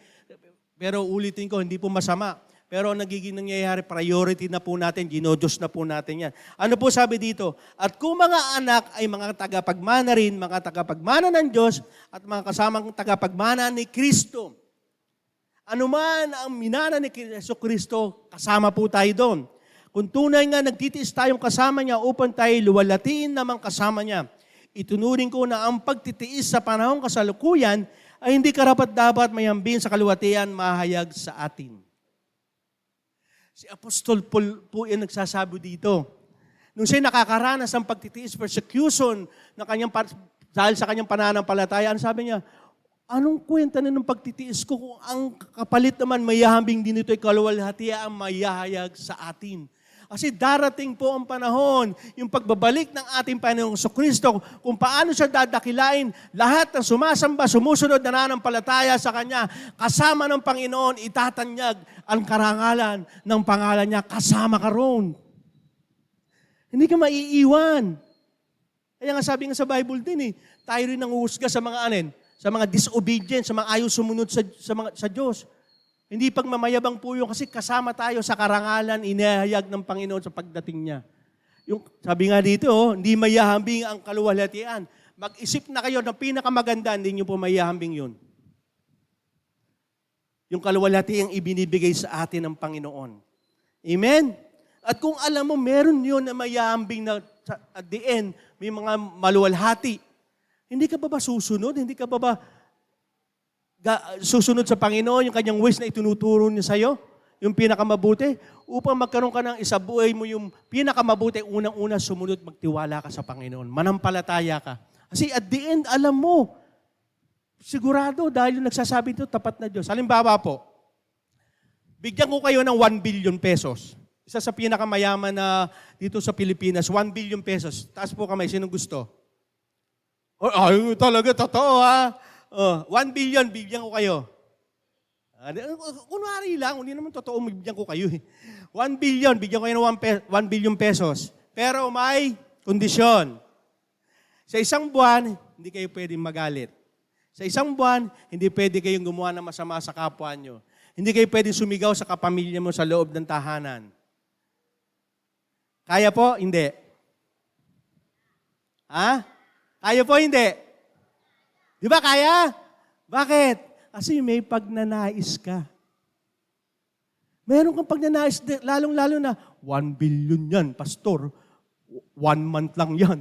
Pero ulitin ko, hindi po masama. Pero ang nagiging nangyayari, priority na po natin, ginodiyos na po natin yan. Ano po sabi dito? At kung mga anak ay mga tagapagmana rin, mga tagapagmana ng Diyos, at mga kasamang tagapagmana ni Kristo. Ano man ang minana ni Kristo, kasama po tayo doon. Kung tunay nga nagtitiis tayong kasama niya upang tayo luwalatiin naman kasama niya, itunuring ko na ang pagtitiis sa panahong kasalukuyan ay hindi karapat-dapat mayambing sa kaluwatian mahayag sa atin. Si Apostol Paul po yung nagsasabi dito. Nung siya nakakaranas ng pagtitiis, persecution dahil sa kanyang pananampalataya, ang sabi niya, anong kwenta na ng pagtitiis ko kung ang kapalit naman mayahambing din ito ay kaluwalhatian ang mayahayag sa atin. Kasi darating po ang panahon, yung pagbabalik ng ating Panginoong Kristo, kung paano siya dadakilain, lahat ng sumasamba, sumusunod, nananampalataya sa Kanya, kasama ng Panginoon, itatanyag ang karangalan ng pangalan niya, kasama ka roon. Hindi ka maiiwan. Kaya nga sabi nga sa Bible din tayo rin nanguhusga sa mga sa mga disobedient, sa mga ayaw sumunod sa Diyos. Hindi pagmamayabang po yun kasi kasama tayo sa karangalan, inihayag ng Panginoon sa pagdating niya. Yung, sabi nga dito, hindi mayahambing ang kaluwalhatian. Mag-isip na kayo ng pinakamaganda, hindi nyo po mayahambing yun. Yung kaluwalhatiang ibinibigay sa atin ng Panginoon. Amen? At kung alam mo, meron yun na mayahambing na at the end, may mga maluwalhati. Hindi ka ba susunod? Hindi ka ba susunod sa Panginoon, yung kanyang ways na itinuturo niya sa'yo, yung pinakamabuti, upang magkaroon ka ng isabuhay mo yung pinakamabuti, unang-una sumunod, magtiwala ka sa Panginoon, manampalataya ka. Kasi at the end, alam mo, sigurado, dahil yung nagsasabi ito, tapat na Diyos. Halimbawa po, bigyan ko kayo ng 1 billion pesos. Isa sa pinakamayaman na dito sa Pilipinas, 1 billion pesos. Taas po kamay, sinong gusto? Ay, talaga, totoo 1 billion, bigyan ko kayo. Kunwari lang, hindi naman totoo, bigyan ko kayo 1 billion, bigyan ko kayo ng 1 billion pesos. Pero may kondisyon. Sa isang buwan, hindi kayo pwedeng magalit. Sa isang buwan, hindi pwede kayong gumawa ng masama sa kapwa nyo. Hindi kayo pwedeng sumigaw sa kapamilya mo sa loob ng tahanan. Kaya po? Hindi. Kaya po? Hindi. Di ba kaya? Bakit? Kasi may pagnanais ka. Meron kang pagnanais, lalong-lalo na, 1 billion yan, pastor. 1 month lang yan.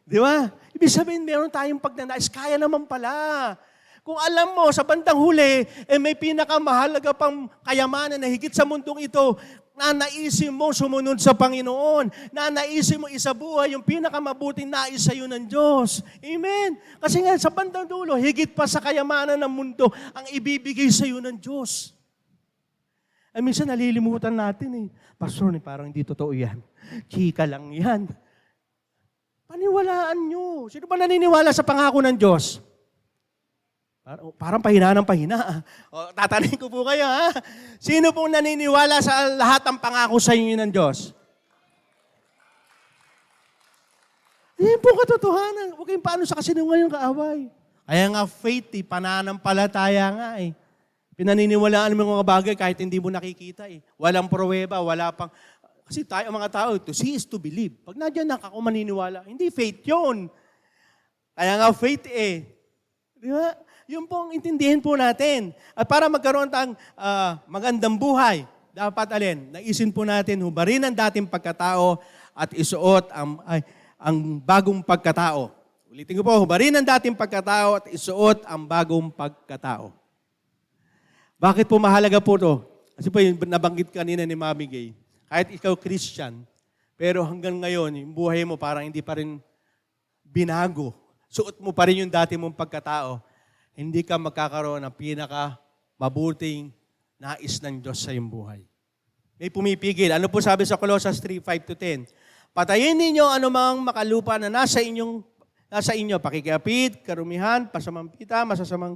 Di ba? Ibig sabihin, meron tayong pagnanais. Kaya naman pala. Kung alam mo, sa bandang huli, may pinakamahalaga pang kayamanan na higit sa mundong ito, na naisin mo sumunod sa Panginoon, na naisin mo isabuhay yung pinakamabuting nais sa iyo ng Diyos. Amen? Kasi nga, sa bandang dulo, higit pa sa kayamanan ng mundo, ang ibibigay sa iyo ng Diyos. Ay minsan nalilimutan natin Pastor, parang hindi totoo yan. Chika lang yan. Paniwalaan nyo. Sino ba naniniwala sa pangako ng Diyos? Parang pahina ng pahina. Tatanungin ko po kayo, Sino pong naniniwala sa lahat ng pangako sa inyo ng Diyos? Yan po katotohanan. Huwag kayong paano sa kasinungaling kaaway. Kaya nga faith, pananampalataya nga Pinaniniwalaan mo mga bagay kahit hindi mo nakikita Walang pruweba, wala pang... Kasi tayo mga tao, to see is to believe. Pag nandiyan na ako maniniwala, hindi faith yun. Kaya nga faith Di ba? Yun pong intindihin po natin. At para magkaroon tayong magandang buhay, dapat naisin po natin, hubarin ang dating pagkatao at isuot ang bagong pagkatao. Ulitin ko po, hubarin ang dating pagkatao at isuot ang bagong pagkatao. Bakit po mahalaga po ito? Kasi po yung nabanggit kanina ni Mami Gay, kahit ikaw Christian, Pero hanggang ngayon, yung buhay mo parang hindi pa rin binago. Suot mo pa rin yung dati mong pagkatao. Hindi ka magkakaroon ng pinaka-mabuting nais ng Diyos sa iyong buhay. May pumipigil. Ano po sabi sa Colossians 3:5-10? Patayin ninyo anumang makalupa na nasa inyo, pakikiapid, karumihan, pasamampita, masasamang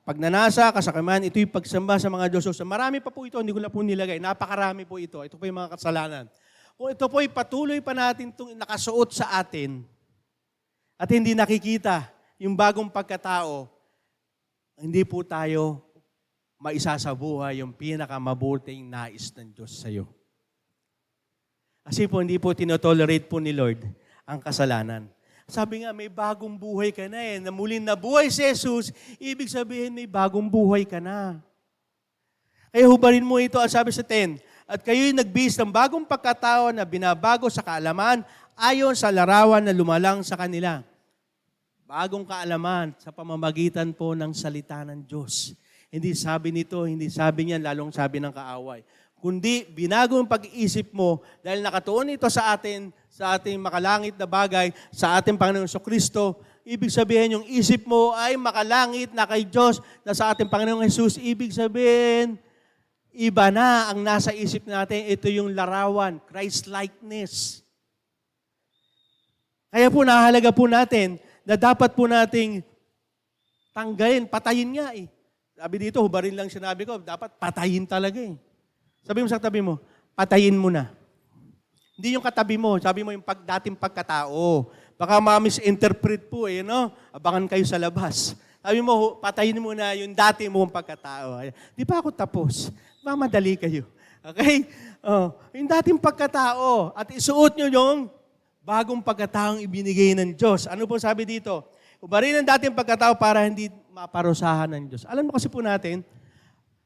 pagnanasa, kasakaman, ito'y pagsamba sa mga Diyos. So, marami pa po ito, hindi ko na po nilagay. Napakarami po ito. Ito po yung mga kasalanan. Kung ito po'y patuloy pa natin itong nakasuot sa atin at hindi nakikita yung bagong pagkatao, hindi po tayo maisasabuhay yung pinakamabuting nais ng Diyos sa iyo. Kasi po, hindi po tinotolerate po ni Lord ang kasalanan. Sabi nga, may bagong buhay ka na eh. Na muling nabuhay si Jesus, ibig sabihin may bagong buhay ka na. Kaya hubarin mo ito, ang sabi sa 10, at kayo'y nagbihis ng bagong pagkatao na binabago sa kaalaman ayon sa larawan na lumalang sa kanila. Bagong kaalaman sa pamamagitan po ng salita ng Diyos. Hindi sabi nito, hindi sabi niyan, lalong sabi ng kaaway. Kundi binago ang pag-iisip mo dahil nakatuon ito sa atin, sa ating makalangit na bagay, sa ating Panginoong Kristo. Ibig sabihin, yung isip mo ay makalangit na kay Diyos na sa ating Panginoong Jesus. Ibig sabihin, iba na ang nasa isip natin. Ito yung larawan, Christ-likeness. Kaya po, nahalaga po natin na dapat po nating tanggalin, patayin nga eh. Sabi dito, hubarin lang sinabi ko, dapat patayin talaga eh. Sabi mo sa katabi mo, patayin mo na. Hindi yung katabi mo, sabi mo yung dating pagkatao. Baka ma-misinterpret po eh, no? Abangan kayo sa labas. Sabi mo, patayin mo na yung dati mong pagkatao. Di pa ako tapos. Mamadali kayo. Okay? Yung dating pagkatao at isuot nyo yung bagong pagkataong ibinigay ng Diyos. Ano po sabi dito? Ubarin ang dating pagkatao para hindi maparusahan ng Diyos. Alam mo kasi po natin,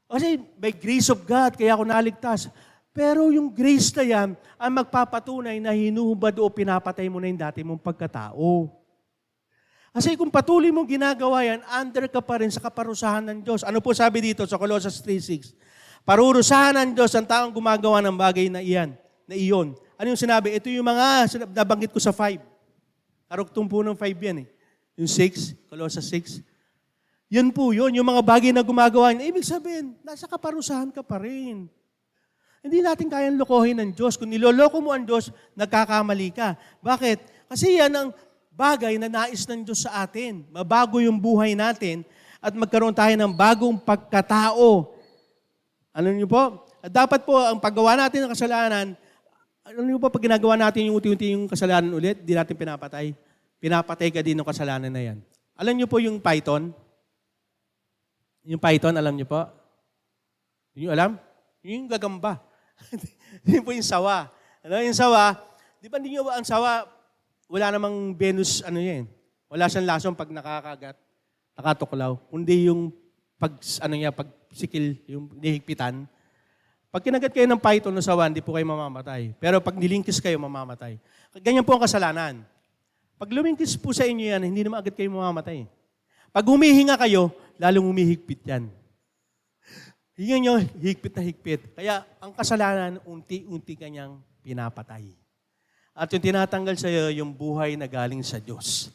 kasi by grace of God, kaya ako naligtas. Pero yung grace na yan, ang magpapatunay na hinuhubad o pinapatay mo na yung dati mong pagkatao. Kasi kung patuloy mong ginagawa yan, under ka pa rin sa kaparusahan ng Diyos. Ano po sabi dito sa Colossians 3:6? Parurusahan ng Diyos ang taong gumagawa ng bagay na iyon. Ano yung sinabi? Ito yung mga nabanggit ko sa 5. Karuktong po ng 5 yan eh. Yung 6, Colossians 6. Yan po yun, yung mga bagay na gumagawa niya. Ibig sabihin, nasa kaparusahan ka pa rin. Hindi natin kayang lokohin ng Diyos. Kung niloloko mo ang Diyos, nagkakamali ka. Bakit? Kasi yan ang bagay na nais ng Diyos sa atin. Mabago yung buhay natin at magkaroon tayo ng bagong pagkatao. Ano niyo po? At dapat po, ang paggawa natin ng kasalanan, ano niyo po, pag ginagawa natin yung unti-unti yung kasalanan ulit, di natin pinapatay. Pinapatay ka din ng kasalanan na yan. Alam niyo po yung Python? Yung Python, alam niyo po? Yung alam? Yung gagamba. Yun po yung sawa. Ano yung sawa? Di ba niyo ang sawa, wala namang Venus, ano yan. Wala siyang lasong pag nakakagat, nakatuklaw. Kundi yung pagsikil, yung nihigpitan. Pag kinagat kayo ng Python o sawa, hindi po kayo mamamatay. Pero pag nilingkis kayo, mamamatay. Ganyan po ang kasalanan. Pag lumingkis po sa inyo yan, hindi naman agad kayo mamamatay. Pag humihinga kayo, lalong humihigpit yan. Hinga nyo, higpit na higpit. Kaya ang kasalanan, unti-unti kanyang pinapatay. At yung tinatanggal sa iyo, yung buhay na galing sa Diyos.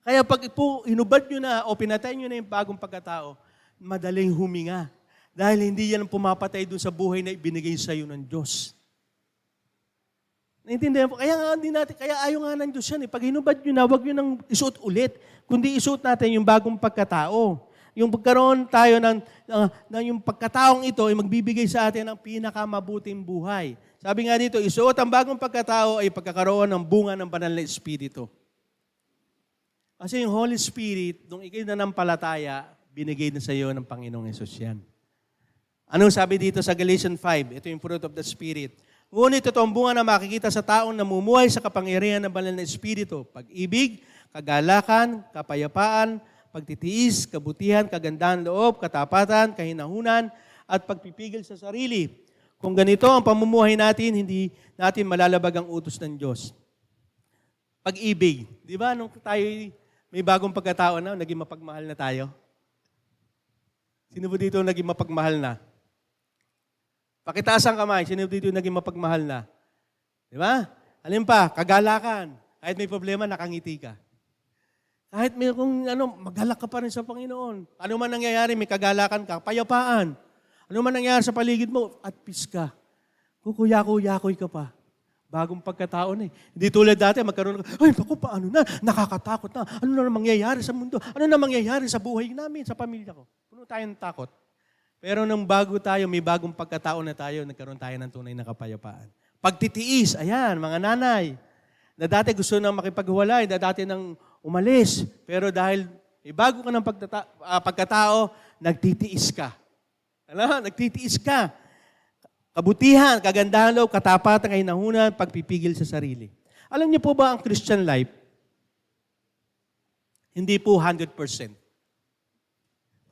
Kaya pag po hinubad nyo na o pinatay nyo na yung bagong pagkatao, madaling huminga. Dahil hindi yan pumapatay dun sa buhay na ibinigay sa iyo ng Diyos. Naintindihan po? Kaya ayaw nga ng Diyos yan. Pag hinubad nyo na, huwag nyo nang isuot ulit. Kundi isuot natin yung bagong pagkatao. Yung pagkaroon tayo ng yung pagkataong ito ay magbibigay sa atin ng pinakamabuting buhay. Sabi nga dito, isuot ang bagong pagkatao ay pagkakaroon ng bunga ng banal na Espiritu. Kasi yung Holy Spirit, nung ikay nanampalataya, binigay na sa iyo ng Panginoong Hesus yan. Anong sabi dito sa Galatians 5? Ito yung fruit of the Spirit. Ngunit ito ang bunga na makikita sa taong namumuhay sa kapangyarihan ng banal na Espiritu. Pag-ibig, kagalakan, kapayapaan, pagtitiis, kabutihan, kagandahan loob, katapatan, kahinahunan, at pagpipigil sa sarili. Kung ganito ang pamumuhay natin, hindi natin malalabag ang utos ng Diyos. Pag-ibig. Di ba, nung tayo may bagong pagkatao na, naging mapagmahal na tayo? Sino ba dito naging mapagmahal na? Pakitaas ang kamay. Sino dito yung naging mapagmahal na? Di ba? Alin pa? Kagalakan. Kahit may problema, nakangiti ka. Kahit may kung magalak ka pa rin sa Panginoon. Ano man nangyayari, may kagalakan ka, payapaan. Ano man nangyayari sa paligid mo, at peace ka. Kukuya-kuyakoy ka pa. Bagong pagkatao na eh. Hindi tulad dati, magkaroon ka, ay, naku, paano na? Nakakatakot na. Ano na mangyayari sa mundo? Ano na mangyayari sa buhay namin, sa pamilya ko? Puno tayo ng takot. Pero nung bago tayo, may bagong pagkatao na tayo, nagkaroon tayo ng tunay na kapayapaan. Pagtitiis, ayan, mga nanay, na dati gusto nang makipaghiwalay, na dati nang umalis. Pero dahil may bago ka ng pagkatao, nagtitiis ka. Nagtitiis ka. Kabutihan, kagandahan loob, katapatan, kahinahunan, pagpipigil sa sarili. Alam niyo po ba ang Christian life? Hindi po 100%.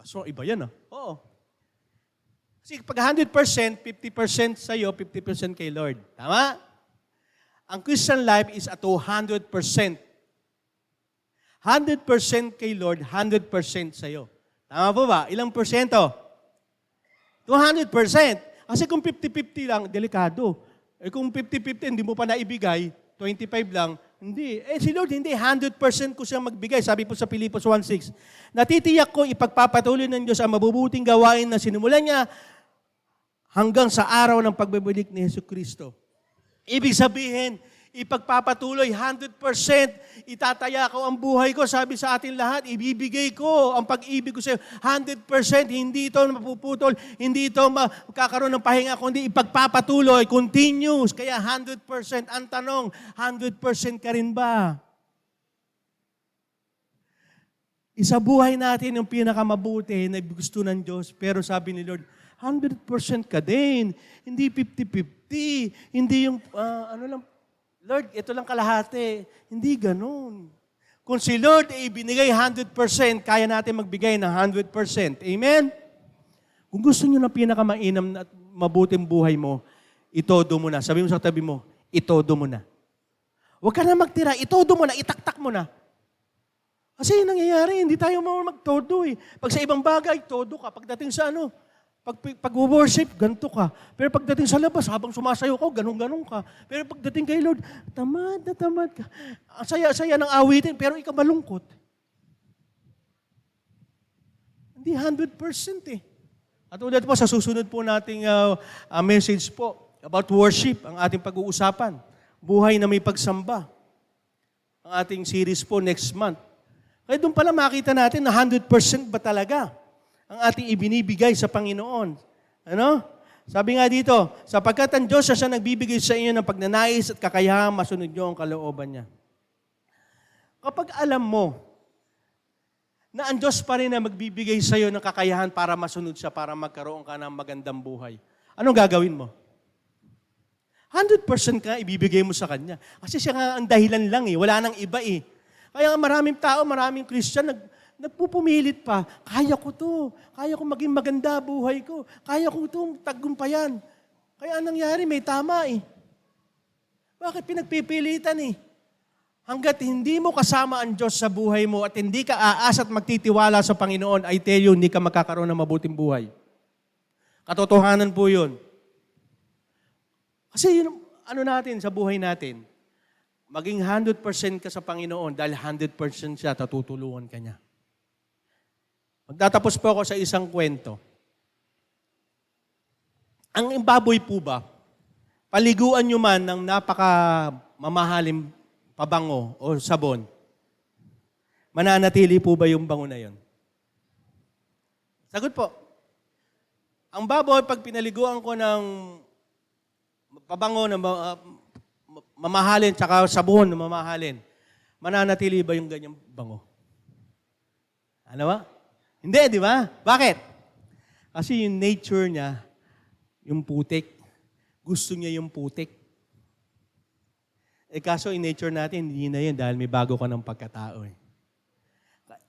So, iba yan Oo. Kasi pag 100%, 50% sa'yo, 50% kay Lord. Tama? Ang Christian life is at 200%. 100% kay Lord, 100% sa'yo. Tama po ba? Ilang porsyento? 200%. Kasi kung 50-50 lang, delikado. Eh kung 50-50, hindi mo pa naibigay, 25 lang, hindi. Eh si Lord, hindi. 100% ko siyang magbigay. Sabi po sa Filipos 1:6, natitiyak ko ipagpapatuloy ng Diyos ang mabubuting gawain na sinimulan niya hanggang sa araw ng pagbabalik ni Jesucristo. Ibig sabihin, ipagpapatuloy 100%, itataya ko ang buhay ko, sabi sa atin lahat, ibibigay ko ang pag-ibig ko sa iyo 100%, hindi ito mapuputol, hindi ito magkakaroon ng pahinga, kundi ipagpapatuloy, continuous, kaya 100%. Ang tanong, 100% ka rin ba? Isa buhay natin yung pinakamabuti na gusto ng Diyos, pero sabi ni Lord, 100% ka din, hindi 50-50, hindi yung Lord, ito lang kalahati. Hindi ganun. Kung si Lord ay binigay 100%, kaya natin magbigay ng 100%. Amen? Kung gusto nyo ng pinakamainam at mabuting buhay mo, itodo mo na. Sabi mo sa tabi mo, itodo mo na. Huwag ka na magtira, itodo mo na, itaktak mo na. Kasi yung nangyayari, hindi tayo magtodo eh. Pag sa ibang bagay, todo ka. Pagdating sa pag-worship, ganito ka. Pero pagdating sa labas, habang sumasayo ka, ganun-ganun ka. Pero pagdating kay Lord, tamad na tamad ka. Ang saya-saya ng awitin, pero ikaw malungkot. Hindi 100% eh. At ulit po, sa susunod po nating message po about worship, ang ating pag-uusapan. Buhay na may pagsamba. Ang ating series po next month. Kaya doon pala makita natin na 100% ba talaga ang ating ibinibigay sa Panginoon. Ano? Sabi nga dito, sapagkat ang Diyos siya nagbibigay sa inyo ng pagnanais at kakayahan masunod niyo ang kalooban niya. Kapag alam mo na ang Diyos pa rin na magbibigay sa iyo ng kakayahan para masunod siya, para magkaroon ka ng magandang buhay, anong gagawin mo? 100% ka ibibigay mo sa Kanya. Kasi siya nga ang dahilan lang eh. Wala nang iba eh. Kaya maraming tao, maraming Christian, nagpupumilit pa, kaya ko to, kaya ko maging maganda buhay ko, kaya ko itong tagumpayan. Kaya anong nangyari, may tama eh. Bakit pinagpipilitan eh? Hanggat hindi mo kasama ang Diyos sa buhay mo at hindi ka aas at magtitiwala sa Panginoon, I tell you, hindi ka magkakaroon ng mabuting buhay. Katotohanan po yun. Kasi yun, natin sa buhay natin, maging 100% ka sa Panginoon dahil 100% siya, tatutulungan ka niya. Magtatapos po ako sa isang kwento. Ang baboy po ba, paliguan nyo man ng napaka-mamahaling pabango o sabon, mananatili po ba yung bango na yon? Sagot po. Ang baboy, pag pinaliguan ko ng pabango na mamahalin, tsaka sabon na mamahalin, mananatili ba yung ganyang bango? Ano ba? Hindi, di ba? Bakit? Kasi yung nature niya, yung putik, gusto niya yung putik. Eh kaso in nature natin, hindi na yun dahil may bago ka ng pagkatao.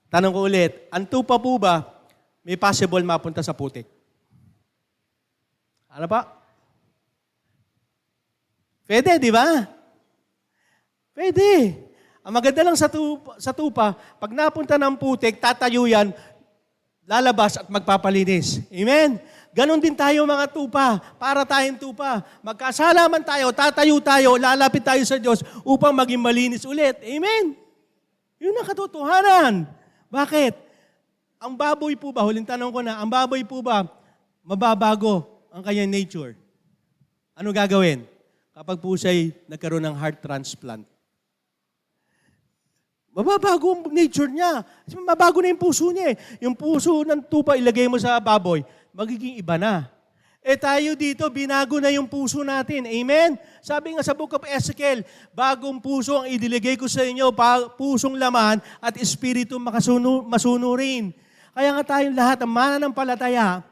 Tanong ko ulit, ang tupa po ba, may possible mapunta sa putik? Ano pa? Pwede, di ba? Pwede. Ang maganda lang sa tupa, pag napunta ng putik, tatayo yan, lalabas at magpapalinis. Amen? Ganon din tayo mga tupa, para tayong tupa. Magkasala man tayo, tatayo tayo, lalapit tayo sa Diyos upang maging malinis ulit. Amen? Yun ang katotohanan. Bakit? Ang baboy po ba, huling tanong ko na, ang baboy po ba, mababago ang kanyang nature? Ano gagawin? Kapag po siya'y nagkaroon ng heart transplant. Mababago ang nature niya. Mabago na yung puso niya eh. Yung puso ng tupa, ilagay mo sa baboy, magiging iba na. Tayo dito, binago na yung puso natin. Amen? Sabi nga sa Book of Ezekiel, bagong puso ang idiligay ko sa inyo, pusong laman at espiritu masunurin. Kaya nga tayong lahat, ang mananampalataya,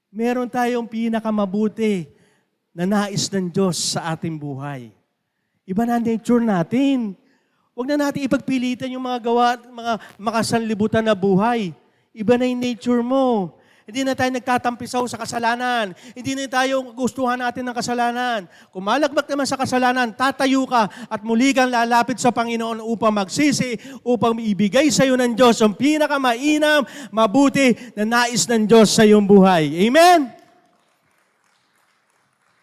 meron tayong pinakamabuti na nais ng Diyos sa ating buhay. Iba na nature natin. Huwag na natin ipagpilitan yung mga gawa, mga makasanlibutan na buhay. Iba na yung nature mo. Hindi na tayo nagtatampisaw sa kasalanan. Hindi na tayo gustuhan natin ng kasalanan. Kung malagbak naman sa kasalanan, tatayo ka at muli kang lalapit sa Panginoon upang magsisi, upang ibigay sa iyo ng Diyos ang pinakamainam, mabuti na nais ng Diyos sa iyong buhay. Amen?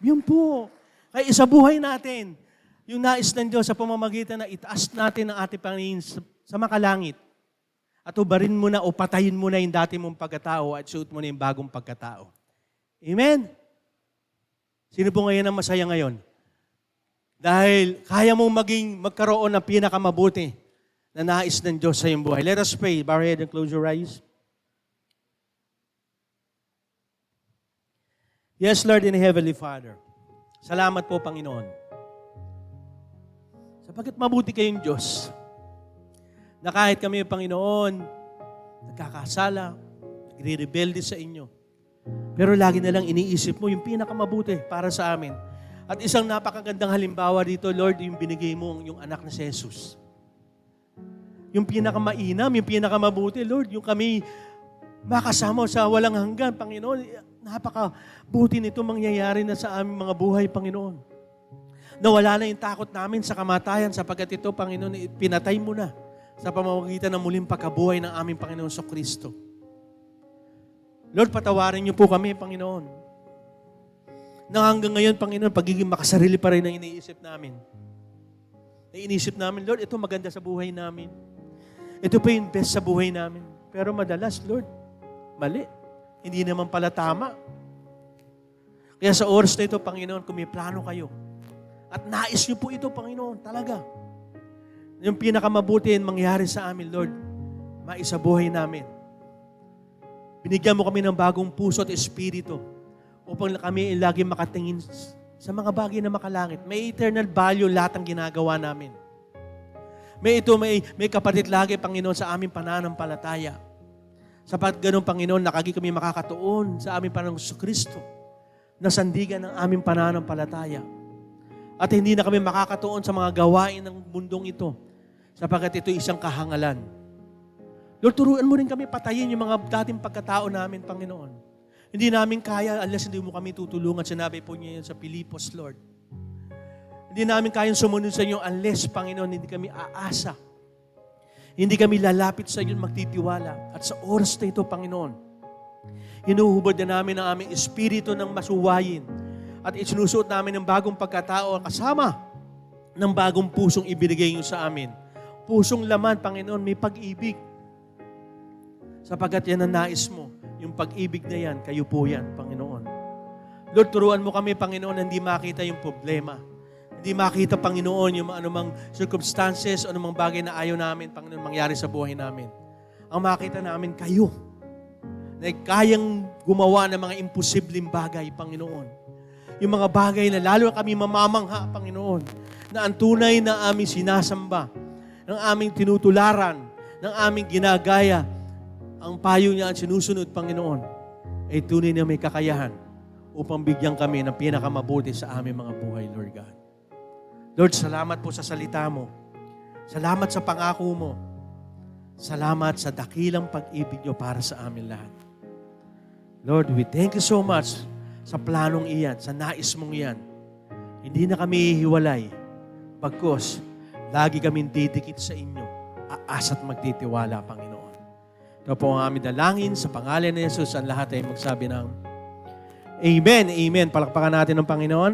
Yun po. Kaya isa buhay natin. Yung nais ng Diyos sa pamamagitan na itaas natin ang ating Panginoon sa makalangit. At ubarin mo na o patayin mo na yung dati mong pagkatao at suot mo na yung bagong pagkatao. Amen? Sino po ngayon ang masaya ngayon? Dahil kaya mong magkaroon ng pinakamabuti na nais ng Diyos sa iyong buhay. Let us pray. Bow your head and close your eyes. Yes, Lord and Heavenly Father. Salamat po, Panginoon. Sapagkat mabuti kayong Diyos, na kahit kami, Panginoon, nagkakasala, nagre-rebelde sa inyo, pero lagi na lang iniisip mo yung pinakamabuti para sa amin. At isang napakagandang halimbawa dito, Lord, yung binigay mo yung anak na si Jesus. Yung pinakamainam, yung pinakamabuti, Lord, yung kami makasama sa walang hanggan, Panginoon. Napakabuti nito mangyayari na sa aming mga buhay, Panginoon. Nawala na yung takot namin sa kamatayan sapagkat ito, Panginoon, pinatay mo na sa pamamagitan ng muling pagkabuhay ng aming Panginoon sa Kristo. Lord, patawarin niyo po kami, Panginoon. Na hanggang ngayon, Panginoon, pagiging makasarili pa rin ang iniisip namin. Iniisip namin, Lord, ito maganda sa buhay namin. Ito pa yung best sa buhay namin. Pero madalas, Lord, mali. Hindi naman pala tama. Kaya sa oras na ito, Panginoon, kung may plano kayo, at nais niyo po ito, Panginoon, talaga. Yung pinakamabuti ang mangyari sa amin, Lord, maisabuhay namin. Binigyan mo kami ng bagong puso at espiritu upang kami lagi makatingin sa mga bagay na makalangit. May eternal value lahat ng ginagawa namin. May kapatid lagi, Panginoon, sa aming pananampalataya. Sapat ganun, Panginoon, nakagi kami makakatuon sa aming Panginoong Kristo na sandigan ng aming pananampalataya. At hindi na kami makakatuon sa mga gawain ng mundong ito sapagkat ito isang kahangalan. Lord, turuan mo rin kami patayin yung mga dating pagkatao namin, Panginoon. Hindi namin kaya unless hindi mo kami tutulungan. Sinabi po niya yan sa Pilipos, Lord. Hindi namin kayang sumunod sa inyo unless, Panginoon, hindi kami aasa. Hindi kami lalapit sa inyo magtitiwala. At sa oras na ito, Panginoon, hinuhubad na namin ang aming espiritu ng masuwayin. At isinusuot namin ng bagong pagkatao kasama ng bagong pusong ibinigay niyo sa amin. Pusong laman, Panginoon, may pag-ibig. Sapagkat yan ang nais mo. Yung pag-ibig na yan, kayo po yan, Panginoon. Lord, turuan mo kami, Panginoon, hindi makita yung problema. Hindi makita, Panginoon, yung anumang circumstances o anumang bagay na ayaw namin, Panginoon, mangyari sa buhay namin. Ang makita namin, kayo, na kayang gumawa ng mga imposibleng bagay, Panginoon. Yung mga bagay na lalo kami mamamangha, Panginoon, na ang tunay na aming sinasamba, ng aming tinutularan, ng aming ginagaya, ang payo niya ang sinusunod, Panginoon, ay tunay na may kakayahan upang bigyan kami ng pinakamabuti sa aming mga buhay, Lord God. Lord, salamat po sa salita mo. Salamat sa pangako mo. Salamat sa dakilang pag-ibig niyo para sa amin lahat. Lord, we thank you so much sa planong iyan, sa nais mong iyan. Hindi na kami hihiwalay. Bagkus, lagi kaming didikit sa inyo. Aas at magtitiwala, Panginoon. Ito po ang aming dalangin sa pangalan ni Jesus. Ang lahat ay magsabi ng Amen, Amen. Palakpakan natin ng Panginoon.